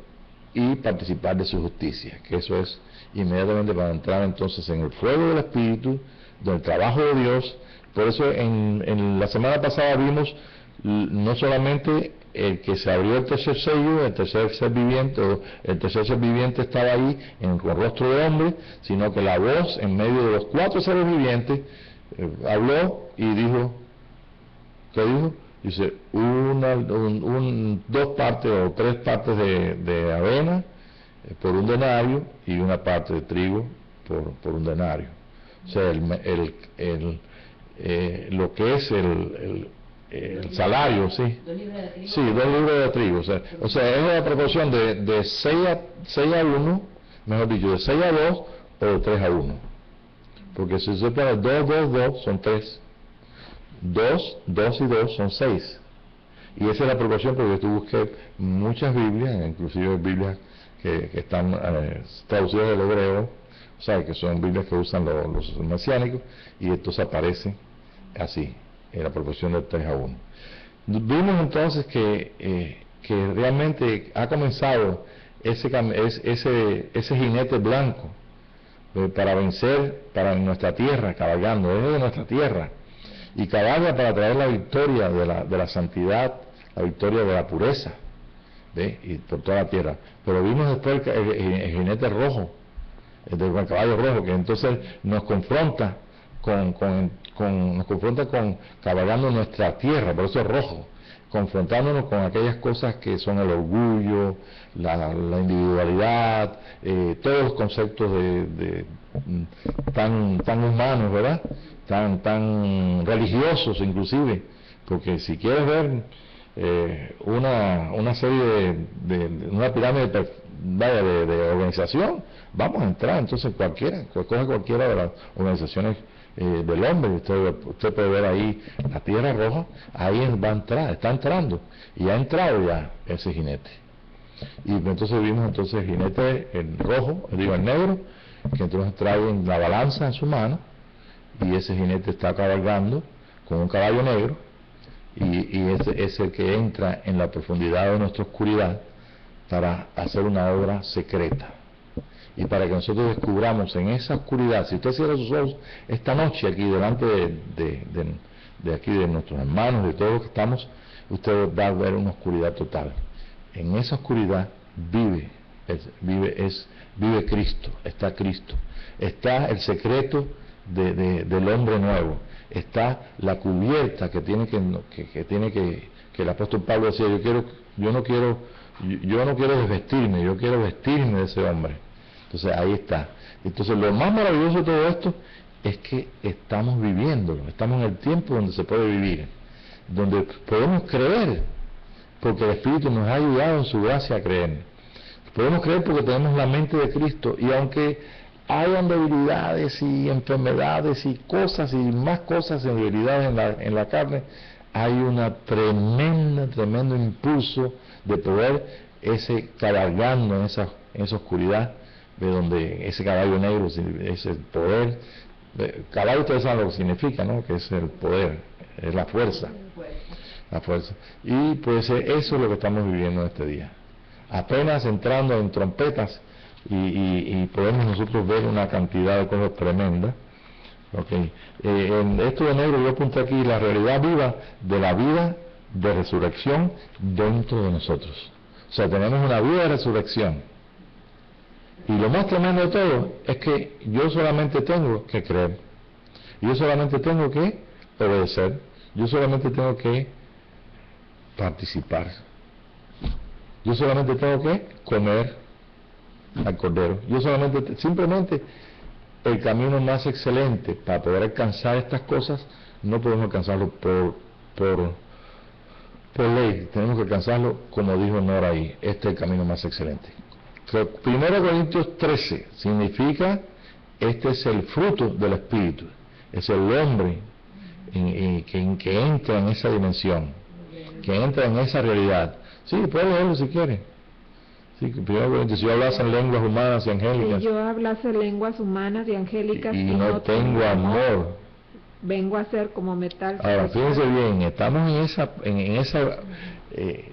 y participar de su justicia, que eso es inmediatamente para entrar entonces en el fuego del Espíritu, del trabajo de Dios. Por eso en la semana pasada vimos no solamente el que se abrió el tercer sello, el tercer ser viviente, o el tercer ser viviente estaba ahí con rostro de hombre, sino que la voz en medio de los cuatro seres vivientes habló y dijo, ¿qué dijo? Dice, dos partes o tres partes de avena por un denario, y una parte de trigo por un denario. O sea, lo que es el salario, sí. 2 libras de trigo. Sí, 2 libras de trigo. O sea, es una proporción de 6 a 1, mejor dicho, de 6 a 2 o de 3 a 1. Porque si se pone 2, 2, 2, son 3. 2 y 2 son 6. Y esa es la proporción, porque yo busqué muchas Biblias, inclusive Biblias que están traducidas del hebreo, o sea, que son Biblias que usan los mesiánicos, y entonces aparece así, en la proporción de 3 a 1. Vimos entonces que realmente ha comenzado ese jinete blanco para vencer para nuestra tierra, cabalgando, es de nuestra tierra, y cabalga para traer la victoria de la santidad, la victoria de la pureza, ¿ve? Y por toda la tierra. Pero vimos después el jinete rojo, el caballo rojo, que entonces nos confronta con cabalgando nuestra tierra, por eso es rojo, confrontándonos con aquellas cosas que son el orgullo, la individualidad, todos los conceptos tan humanos, ¿verdad? Tan religiosos inclusive, porque si quieres ver una serie una pirámide de organización, vamos a entrar entonces coge cualquiera de las organizaciones del hombre. Usted puede ver ahí la Tierra Roja, ahí va a entrar, está entrando, y ha entrado ya ese jinete. Y entonces vimos el jinete el rojo, el negro, que entonces trae la balanza en su mano, y ese jinete está cabalgando con un caballo negro, y ese es el que entra en la profundidad de nuestra oscuridad para hacer una obra secreta. Y para que nosotros descubramos en esa oscuridad, si usted cierra sus ojos esta noche aquí delante de aquí de nuestros hermanos, de todos los que estamos, usted va a ver una oscuridad total. En esa oscuridad vive Cristo, está el secreto del hombre nuevo, está la cubierta que tiene que el apóstol Pablo decía, yo no quiero desvestirme, yo quiero vestirme de ese hombre. Entonces ahí está. Entonces lo más maravilloso de todo esto es que estamos viviéndolo, estamos en el tiempo donde se puede vivir, donde podemos creer, porque el Espíritu nos ha ayudado en su gracia a creer. Podemos creer porque tenemos la mente de Cristo, y aunque hayan debilidades y enfermedades y cosas y más cosas en debilidades en la carne, hay una tremendo impulso de poder cabalgando en esa oscuridad, de donde ese caballo negro es el poder. Caballo, ustedes saben lo que significa, ¿no? Que es el poder, es la fuerza. Y pues eso es lo que estamos viviendo en este día, apenas entrando en trompetas, y podemos nosotros ver una cantidad de cosas tremendas. En esto de negro yo apunté aquí la realidad viva de la vida de resurrección dentro de nosotros. O sea, tenemos una vida de resurrección, y lo más tremendo de todo es que yo solamente tengo que creer, yo solamente tengo que obedecer, yo solamente tengo que participar, yo solamente tengo que comer al Cordero, simplemente el camino más excelente para poder alcanzar estas cosas. No podemos alcanzarlo por ley, tenemos que alcanzarlo como dijo Nora ahí. Este es el camino más excelente. 1 Corintios 13 significa, este es el fruto del Espíritu, es el hombre que entra en esa dimensión, que entra en esa realidad. Sí, puede leerlo si quiere. Sí, 1 Corintios, si yo hablase en lenguas humanas y angélicas,
si yo hablase lenguas humanas y angélicas
y no tengo amor,
vengo a ser como metal.
Ahora, fíjense bien, estamos en esa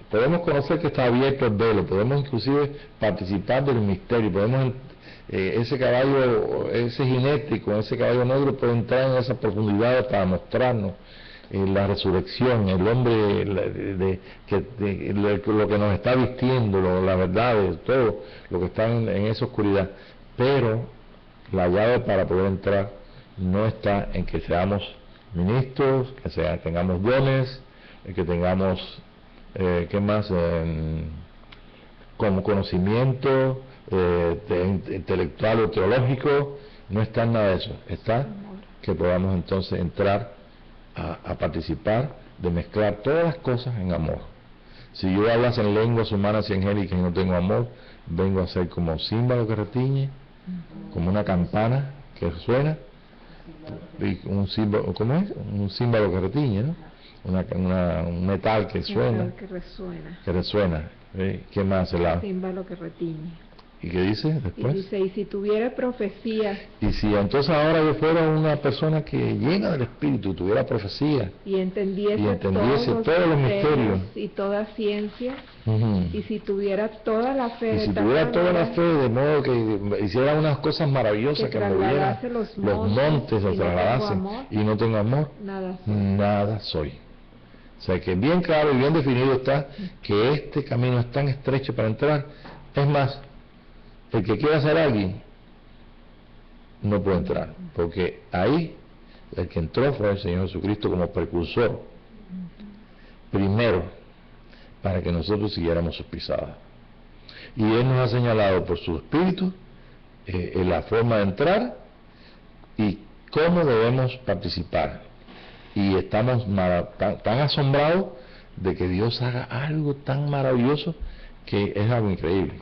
podemos conocer que está abierto el velo, podemos inclusive participar del misterio, podemos ese caballo, ese jinete con ese caballo negro puede entrar en esas profundidades para mostrarnos la resurrección, el hombre lo que nos está vistiendo, la verdad de todo lo que está en esa oscuridad. Pero la llave para poder entrar no está en que seamos ministros, que tengamos dones, que tengamos ¿qué más? Como conocimiento intelectual o teológico. No está en nada de eso, está que podamos entonces entrar a participar de mezclar todas las cosas en amor. Si yo hablase en lenguas humanas y angélicas y no tengo amor, vengo a ser como címbalo que retiñe, como una campana que suena, y un címbalo, ¿cómo es? Un címbalo que retiñe, ¿no? Un metal que suena, que resuena. ¿Qué más? El
címbalo que retiñe.
¿Y qué dice después?
Y dice, y si tuviera profecía.
Y si entonces ahora yo fuera una persona que llena del Espíritu, tuviera profecía,
y entendiese
todos los misterios
y toda ciencia, y si tuviera toda la fe,
de modo que hiciera unas cosas maravillosas, que moviera los montes, los trasladasen, y no tengo amor, nada soy. O sea que bien claro y bien definido está que este camino es tan estrecho para entrar. Es más, el que quiera ser alguien no puede entrar, porque ahí el que entró fue el Señor Jesucristo como precursor, primero, para que nosotros siguiéramos sus pisadas. Y Él nos ha señalado por su Espíritu la forma de entrar y cómo debemos participar. Y estamos tan asombrados de que Dios haga algo tan maravilloso que es algo increíble.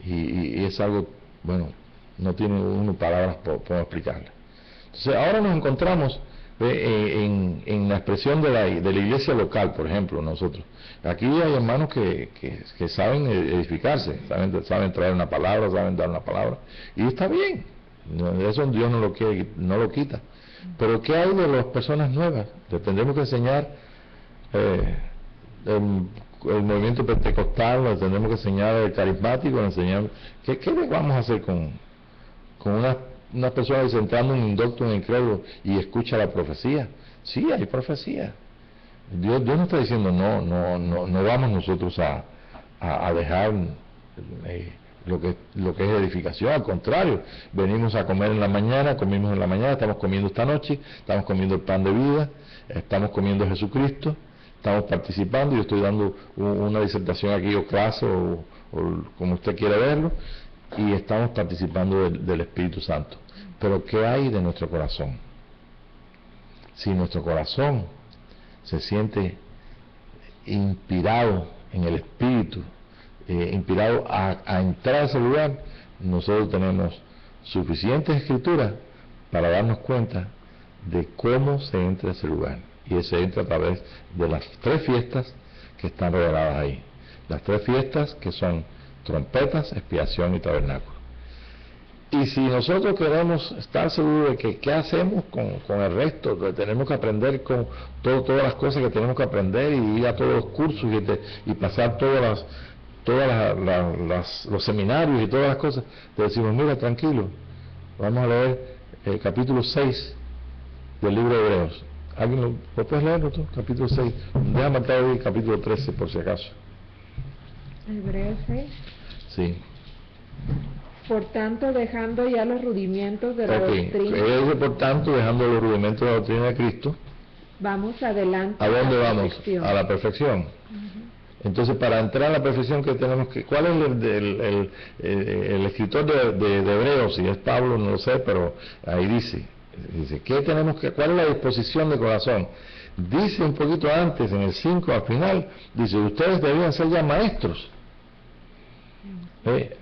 Y es algo, bueno, no tiene uno palabras por explicarlo. Entonces ahora nos encontramos en la expresión de la iglesia local, por ejemplo, nosotros. Aquí hay hermanos que saben edificarse, saben traer una palabra, saben dar una palabra, y está bien, eso Dios no lo quita. Pero ¿qué hay de las personas nuevas? Les tendremos que enseñar el movimiento pentecostal, les tendremos que enseñar el carismático, ¿qué vamos a hacer con una persona que se entrando en un indocto, en incrédulo, y escucha la profecía? Sí, hay profecía. Dios no está diciendo no vamos nosotros a dejar lo que es edificación. Al contrario, venimos a comer en la mañana, comimos en la mañana, estamos comiendo esta noche, estamos comiendo el pan de vida, estamos comiendo Jesucristo, estamos participando. Yo estoy dando una disertación aquí o clase o como usted quiera verlo, y estamos participando del Espíritu Santo. Pero ¿qué hay de nuestro corazón? Si nuestro corazón se siente inspirado en el Espíritu, inspirado a entrar a ese lugar, nosotros tenemos suficientes escrituras para darnos cuenta de cómo se entra a ese lugar. Y se entra a través de las 3 fiestas que están reveladas ahí. Las 3 fiestas que son trompetas, expiación y tabernáculo. Y si nosotros queremos estar seguros de que qué hacemos con el resto, tenemos que aprender con todas las cosas que tenemos que aprender, y ir a todos los cursos y pasar todos los seminarios y todas las cosas, le decimos, mira, tranquilo, vamos a leer el capítulo 6 del libro de Hebreos. ¿Alguien lo puedes leerlo tú? Capítulo 6. Déjame marcar hoy capítulo 13 por si acaso.
Hebreos 6.
Sí.
Por tanto, dejando ya los rudimentos de la doctrina.
Por tanto, dejando los rudimentos de la doctrina de Cristo.
Vamos adelante.
¿A dónde vamos? A la perfección. Entonces, para entrar a la perfección, que tenemos que... ¿Cuál es el escritor de Hebreos? Si es Pablo, no lo sé, pero ahí dice, ¿qué tenemos que... ¿Cuál es la disposición de corazón? Dice un poquito antes, en el 5 al final, dice, ustedes debían ser ya maestros.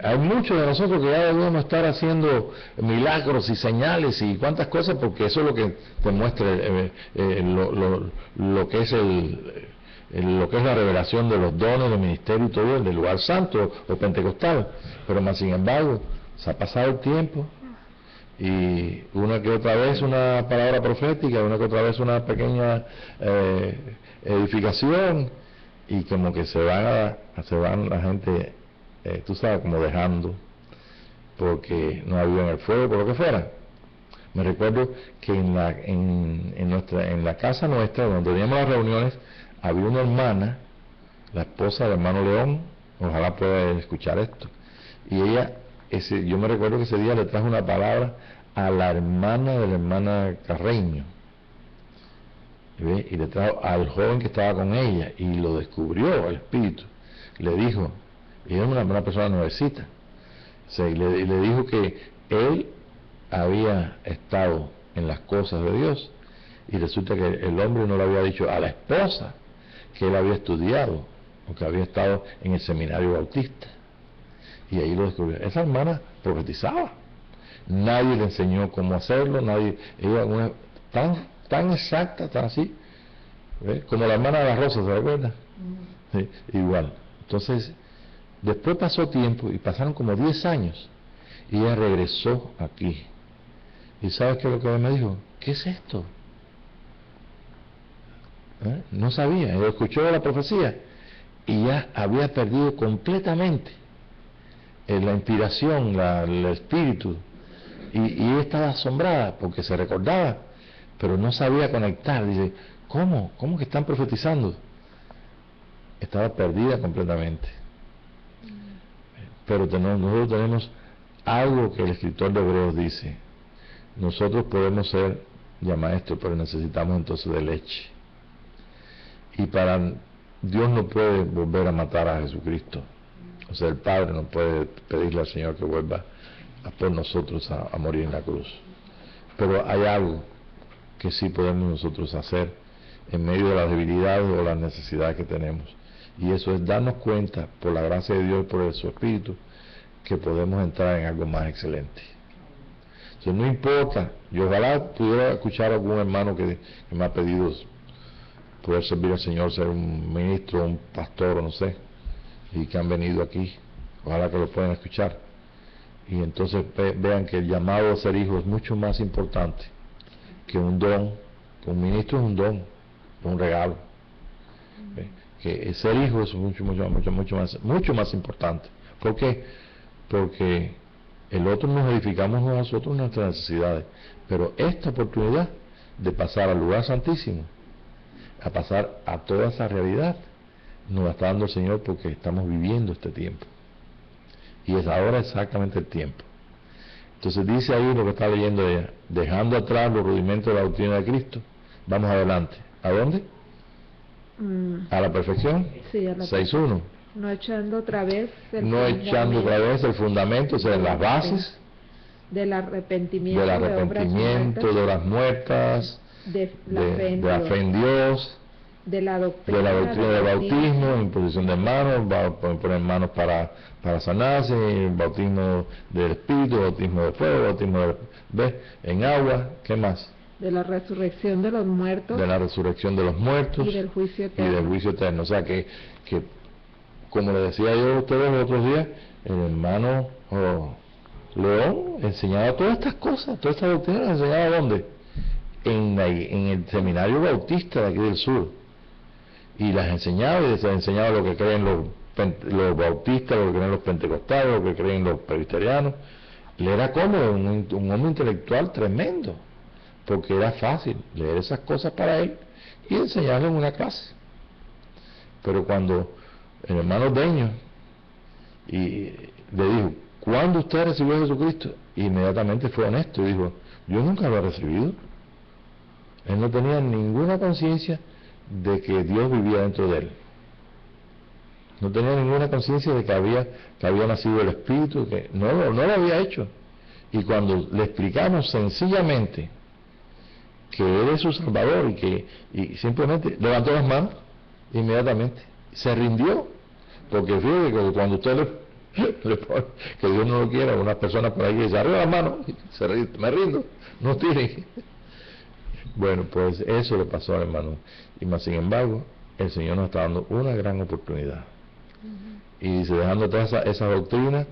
Hay muchos de nosotros que ya debemos estar haciendo milagros y señales y cuantas cosas, porque eso es lo que te muestra lo que es lo que es la revelación de los dones del ministerio y todo, del lugar santo o pentecostal. Pero más sin embargo, se ha pasado el tiempo, y una que otra vez una palabra profética, una que otra vez una pequeña edificación, y como que se van la gente, tú sabes, como dejando, porque no había en el fuego, por lo que fuera. Me recuerdo que en la casa nuestra, donde teníamos las reuniones, había una hermana, la esposa del hermano León, ojalá pueda escuchar esto, y ella, yo me recuerdo que ese día le trajo una palabra a la hermana de la hermana Carreño, y le trajo al joven que estaba con ella, y lo descubrió el Espíritu, le dijo, y era una persona nuevecita, y le dijo que él había estado en las cosas de Dios, y resulta que el hombre no le había dicho a la esposa que él había estudiado o que había estado en el seminario bautista, y ahí lo descubrió. Esa hermana profetizaba, nadie le enseñó cómo hacerlo, ella tan exacta, tan así, como la hermana de la Rosa, ¿se recuerda? Sí, igual. Entonces después pasó tiempo y pasaron como 10 años y ella regresó aquí, y ¿sabes qué es lo que me dijo? ¿Qué es esto? No sabía, ella escuchó la profecía y ya había perdido completamente la inspiración, el espíritu, y ella estaba asombrada porque se recordaba, pero no sabía conectar. Dice, ¿cómo que están profetizando? Estaba perdida completamente. Pero nosotros tenemos algo que el escritor de Hebreos dice: nosotros podemos ser ya maestros, pero necesitamos entonces de leche. Y para Dios no puede volver a matar a Jesucristo. O sea, el Padre no puede pedirle al Señor que vuelva por nosotros a morir en la cruz. Pero hay algo que sí podemos nosotros hacer en medio de las debilidades o las necesidades que tenemos. Y eso es darnos cuenta, por la gracia de Dios y por su Espíritu, que podemos entrar en algo más excelente. Entonces, no importa, yo ojalá pudiera escuchar a algún hermano que me ha pedido poder servir al Señor, ser un ministro, un pastor, o no sé, y que han venido aquí. Ojalá que lo puedan escuchar. Y entonces vean que el llamado a ser hijo es mucho más importante que un don. Un ministro es un don, un regalo. Que ser hijo es mucho más importante. ¿Por qué? Porque el otro nos edificamos nosotros nuestras necesidades, pero esta oportunidad de pasar al lugar santísimo, a pasar a toda esa realidad, nos la está dando el Señor porque estamos viviendo este tiempo. Y es ahora exactamente el tiempo. Entonces dice ahí lo que está leyendo ella: dejando atrás los rudimentos de la doctrina de Cristo, vamos adelante. ¿A dónde? ¿A la perfección?
Sí, a la
6.1.
No echando otra vez
el fundamento, o sea, las bases
del arrepentimiento,
de obras muertas, de la fe en Dios,
de la doctrina
del bautismo, imposición de manos, poner manos para sanarse, bautismo del Espíritu, bautismo de fuego, en agua. ¿Qué más?
De la resurrección de los muertos.
Y
del juicio eterno.
O sea que como le decía yo a ustedes los otros días, el hermano León enseñaba todas estas cosas, todas estas doctrinas, enseñaba ¿dónde? En el seminario bautista de aquí del sur. Y las enseñaba, y les enseñaba lo que creen los bautistas, lo que creen los pentecostales, lo que creen los presbiterianos. Él era como un hombre intelectual tremendo, porque era fácil leer esas cosas para él y enseñarlo en una clase. Pero cuando el hermano Deño le dijo: ¿cuándo usted recibió a Jesucristo? Inmediatamente fue honesto y dijo: yo nunca lo he recibido. Él no tenía ninguna conciencia de que Dios vivía dentro de él. No tenía ninguna conciencia de que había nacido el Espíritu, que no lo había hecho. Y cuando le explicamos sencillamente que Él es su Salvador y simplemente levantó las manos, inmediatamente se rindió. Porque fíjate que cuando usted le pone, que Dios no lo quiera, una persona por ahí dice: arriba las manos, me rindo, no tire. Bueno, pues eso le pasó al hermano. Y más sin embargo, el Señor nos está dando una gran oportunidad. Y dice, dejando todas esas doctrinas,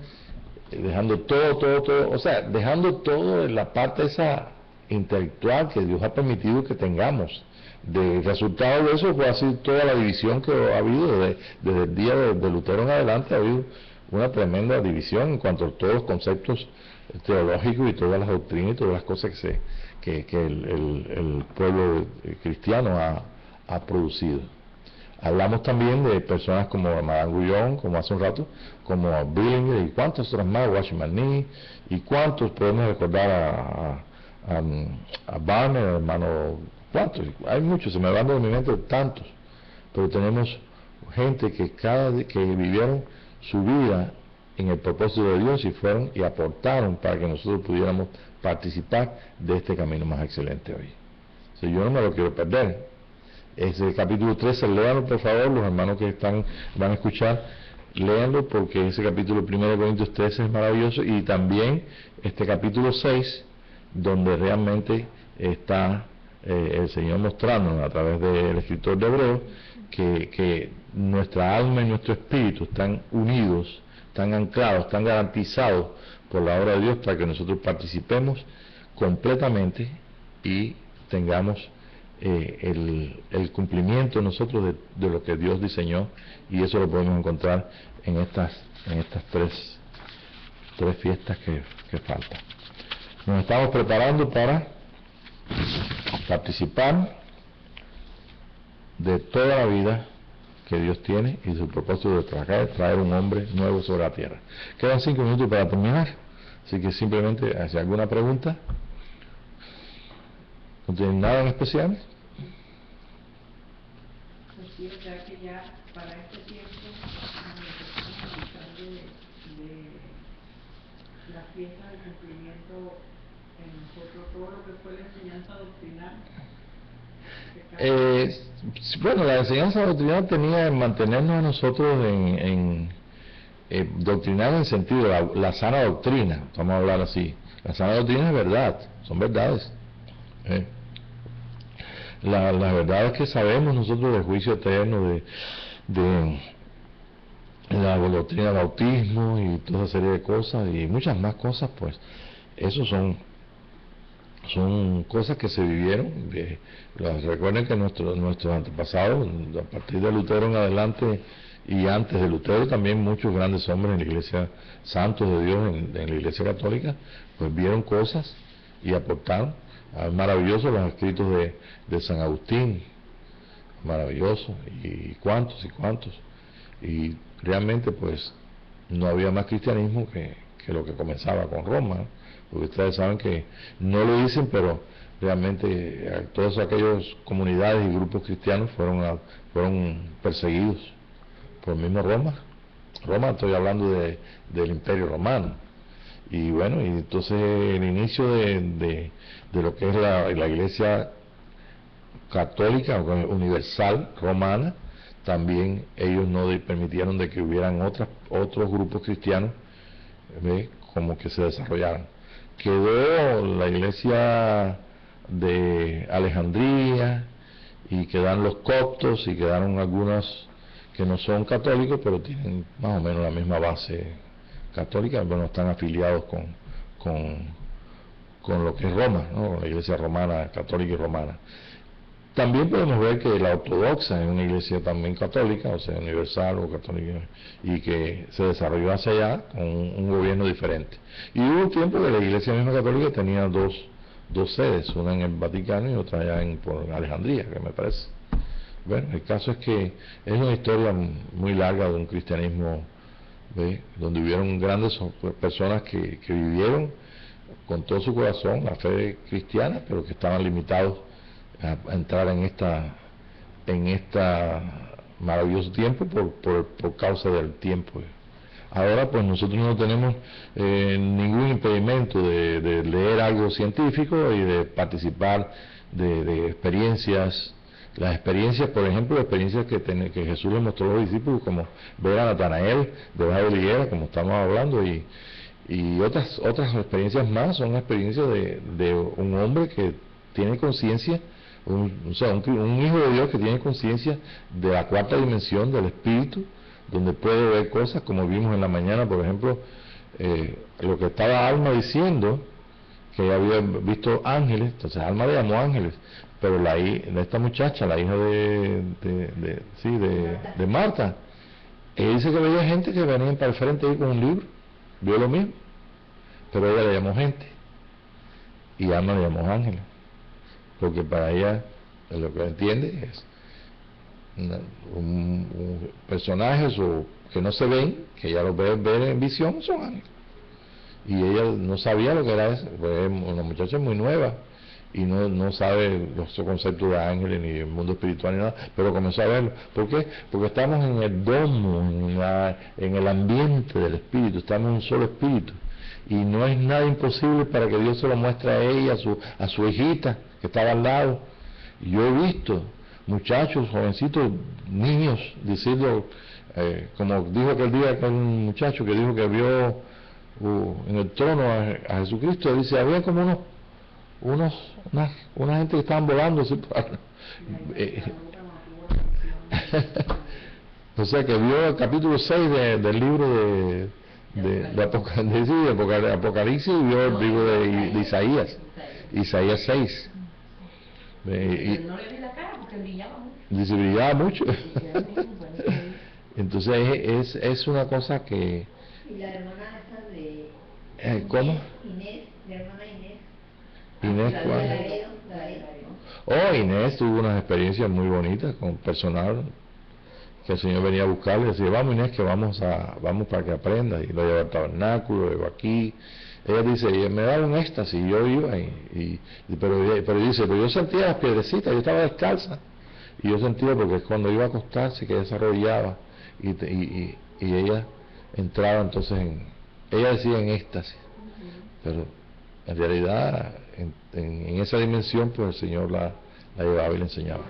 dejando todo, o sea, dejando todo en la parte esa intelectual que Dios ha permitido que tengamos. De resultado de eso fue así toda la división que ha habido desde el día de Lutero en adelante. Ha habido una tremenda división en cuanto a todos los conceptos teológicos y todas las doctrinas y todas las cosas que el pueblo cristiano ha producido. Hablamos también de personas como Madame Guyon, como hace un rato, como Billinger y cuántos otros más, Watchman Nee, y cuántos podemos recordar a Barner, hermano, cuántos, hay muchos, se me van de mi mente tantos, pero tenemos gente que vivieron su vida en el propósito de Dios y fueron y aportaron para que nosotros pudiéramos participar de este camino más excelente hoy. O sea, yo no me lo quiero perder. Ese capítulo 13, léanlo por favor, los hermanos que van a escuchar, léanlo, porque ese capítulo 1 de Corintios 13 es maravilloso, y también este capítulo 6, donde realmente está el Señor mostrándonos a través del escritor de Hebreos que nuestra alma y nuestro espíritu están unidos, están anclados, están garantizados por la obra de Dios para que nosotros participemos completamente y tengamos el cumplimiento nosotros de lo que Dios diseñó, y eso lo podemos encontrar en estas tres fiestas que faltan. Nos estamos preparando para participar de toda la vida que Dios tiene y su propósito de traer un hombre nuevo sobre la tierra. Quedan 5 minutos para terminar, así que simplemente, ¿hace alguna pregunta? ¿No tienen nada en especial?
Sí, o sea que ya para este tiempo empezamos a hablar de la fiesta del cumplimiento en nosotros, todo lo que fue la enseñanza doctrinal.
Bueno, la enseñanza doctrinal tenía en mantenernos a nosotros en doctrinar en el sentido de la sana doctrina, vamos a hablar así. La sana doctrina es verdad, son verdades. La verdad es que sabemos nosotros del juicio eterno, de la doctrina del bautismo y toda esa serie de cosas y muchas más cosas, pues esos son cosas que se vivieron. Recuerden que nuestros antepasados, a partir de Lutero en adelante y antes de Lutero, también muchos grandes hombres en la iglesia, santos de Dios en la iglesia católica, pues vieron cosas y aportaron. Maravillosos los escritos de San Agustín, maravillosos, y cuántos, y realmente pues no había más cristianismo que lo que comenzaba con Roma, porque ustedes saben que no lo dicen, pero realmente todas aquellas comunidades y grupos cristianos fueron perseguidos por el mismo Roma, estoy hablando del Imperio Romano. Y bueno, y entonces el inicio de lo que es la iglesia católica universal romana, también ellos no permitieron de que hubieran otros grupos cristianos como que se desarrollaran. Quedó la iglesia de Alejandría y quedan los coptos y quedaron algunos que no son católicos pero tienen más o menos la misma base católica, bueno, están afiliados con lo que es Roma, ¿no? La iglesia romana, católica y romana. También podemos ver que la ortodoxa es una iglesia también católica, o sea, universal o católica, y que se desarrolló hacia allá con un gobierno diferente. Y hubo un tiempo que la iglesia misma católica tenía dos sedes, una en el Vaticano y otra allá por Alejandría, que me parece. Bueno, el caso es que es una historia muy larga de un cristianismo, donde hubieron grandes personas que vivieron con todo su corazón la fe cristiana, pero que estaban limitados a entrar en esta maravilloso tiempo por causa del tiempo. Ahora pues nosotros no tenemos ningún impedimento de leer algo científico y de participar de experiencias. Las experiencias, por ejemplo, experiencias que Jesús le mostró a los discípulos, como ver a Natanael debajo de la higuera, como estamos hablando, y otras experiencias más, son experiencias de un hombre que tiene conciencia, un hijo de Dios que tiene conciencia de la cuarta dimensión del espíritu, donde puede ver cosas, como vimos en la mañana, por ejemplo, lo que estaba Alma diciendo, que había visto ángeles. Entonces Alma le llamó ángeles, pero esta muchacha, la hija de Marta, ella dice que veía gente que venían para el frente ahí con un libro, vio lo mismo, pero ella le llamó gente y Alma le llamó ángeles, porque para ella lo que entiende es personajes que no se ven, que ella los ve ver en visión, son ángeles. Y ella no sabía lo que era eso, pues una muchacha muy nueva y no sabe los conceptos de ángeles ni el mundo espiritual ni nada, pero comenzó a verlo. ¿Por qué? Porque estamos en el domo, en el ambiente del espíritu, estamos en un solo espíritu, y no es nada imposible para que Dios se lo muestre a ella, a su hijita que estaba al lado. Y yo he visto muchachos, jovencitos, niños diciendo, como dijo aquel día aquel muchacho que dijo que vio en el trono a Jesucristo, dice, había como una gente que estaban volando así, o sea que vio el capítulo 6 del libro de Apocalipsis, y vio el libro de Isaías 6.
No le vi la cara porque brillaba mucho.
Dice, brillaba mucho. Entonces es una cosa que...
¿Y la hermana esa de...
¿Cómo?
Inés, la hermana Inés.
Inés, ¿cuál? Inés tuvo unas experiencias muy bonitas con personal que el Señor venía a buscarle y decía, vamos Inés, que vamos para que aprendas, y lo lleva al tabernáculo, lo lleva aquí. Ella dice, me daba un éxtasis, y yo iba, pero dice, pero yo sentía las piedrecitas, yo estaba descalza, Y yo sentía, porque cuando iba a acostarse, que ella se arrodillaba y ella entraba entonces ella decía en éxtasis, pero en realidad en esa dimensión pues el Señor la llevaba y la enseñaba.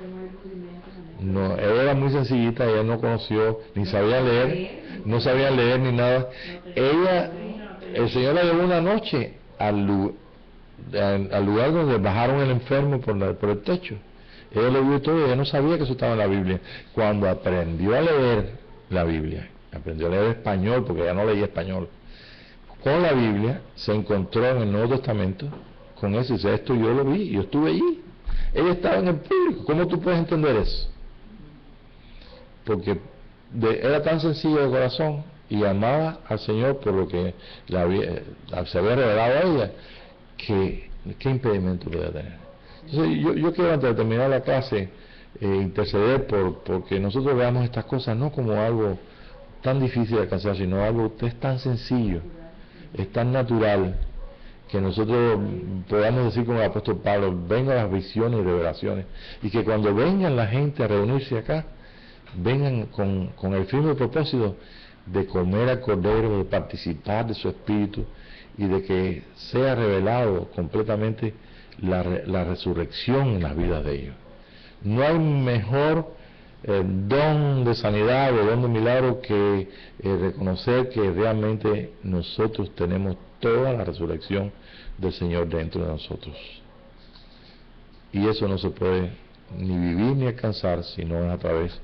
No, ella era muy sencillita, ella no conoció, ni sabía leer, no sabía leer ni nada. El Señor la llevó una noche al lugar donde bajaron el enfermo por el techo. Ella lo vio todo y ella no sabía que eso estaba en la Biblia. Cuando aprendió a leer la Biblia, aprendió a leer español, porque ella no leía español, con la Biblia se encontró en el Nuevo Testamento con eso y dice, esto yo lo vi, yo estuve allí. Ella estaba en el público. ¿Cómo tú puedes entender eso? Porque era tan sencillo de corazón y amaba al Señor por lo que se había revelado a ella, que ¿qué impedimento podía tener? Entonces yo quiero, antes de terminar la clase, interceder porque nosotros veamos estas cosas no como algo tan difícil de alcanzar, sino algo que es tan sencillo, es tan natural, que nosotros podamos decir como el apóstol Pablo, vengan las visiones y revelaciones, y que cuando vengan la gente a reunirse acá, vengan con el firme propósito de comer al Cordero, de participar de su Espíritu, y de que sea revelado completamente la resurrección en las vidas de ellos. No hay mejor don de sanidad o don de milagro que reconocer que realmente nosotros tenemos toda la resurrección del Señor dentro de nosotros. Y eso no se puede ni vivir ni alcanzar si no es a través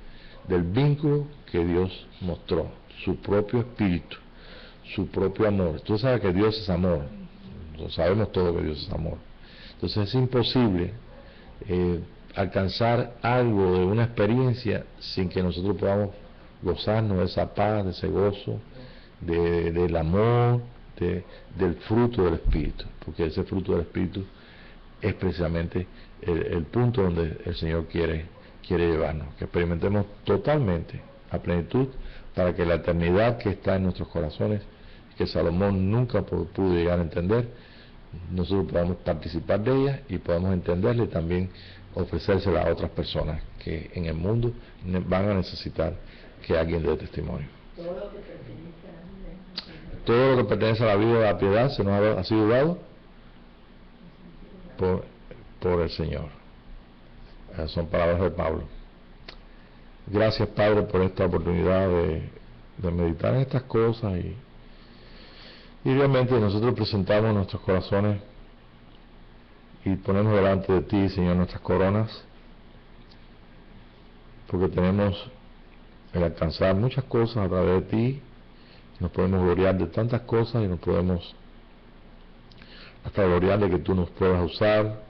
del vínculo que Dios mostró, su propio Espíritu, su propio amor. Tú sabes que Dios es amor, sabemos todo que Dios es amor. Entonces es imposible alcanzar algo de una experiencia sin que nosotros podamos gozarnos de esa paz, de ese gozo, del amor, del fruto del Espíritu, porque ese fruto del Espíritu es precisamente el punto donde el Señor quiere llevarnos, que experimentemos totalmente a plenitud, para que la eternidad que está en nuestros corazones, que Salomón nunca pudo llegar a entender, nosotros podamos participar de ella y podamos entenderla y también ofrecérsela a otras personas que en el mundo van a necesitar que alguien dé testimonio. Todo lo que pertenece a la vida de la piedad se nos ha sido dado por el Señor. Esas son palabras de Pablo. Gracias, Padre, por esta oportunidad de meditar en estas cosas y realmente nosotros presentamos nuestros corazones y ponemos delante de ti, Señor, nuestras coronas, porque tenemos el alcanzar muchas cosas a través de ti, nos podemos gloriar de tantas cosas y nos podemos hasta gloriar de que tú nos puedas usar,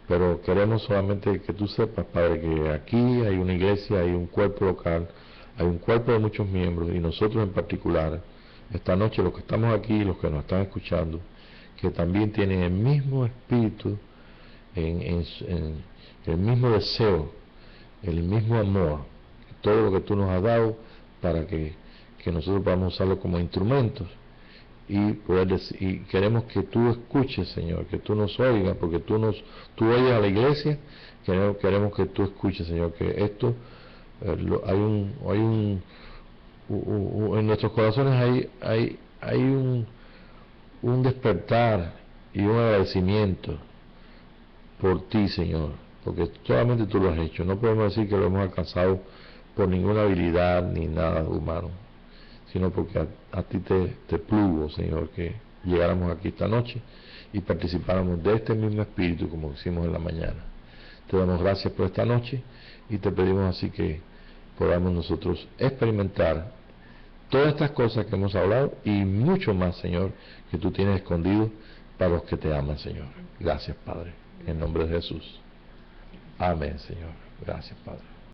pero queremos solamente que tú sepas, Padre, que aquí hay una iglesia, hay un cuerpo local, hay un cuerpo de muchos miembros y nosotros en particular, esta noche los que estamos aquí, los que nos están escuchando, que también tienen el mismo espíritu, el mismo deseo, el mismo amor, todo lo que tú nos has dado para que nosotros podamos usarlo como instrumentos y poder decir, y queremos que tú escuches, Señor, que tú nos oigas, porque tú oyes a la iglesia, queremos que tú escuches, Señor, que esto en nuestros corazones hay un despertar y un agradecimiento por ti, Señor, porque solamente tú lo has hecho. No podemos decir que lo hemos alcanzado por ninguna habilidad ni nada humano, sino porque a ti te plugo, Señor, que llegáramos aquí esta noche y participáramos de este mismo espíritu como hicimos en la mañana. Te damos gracias por esta noche y te pedimos así que podamos nosotros experimentar todas estas cosas que hemos hablado y mucho más, Señor, que tú tienes escondido para los que te aman, Señor. Gracias, Padre, en el nombre de Jesús. Amén, Señor. Gracias, Padre.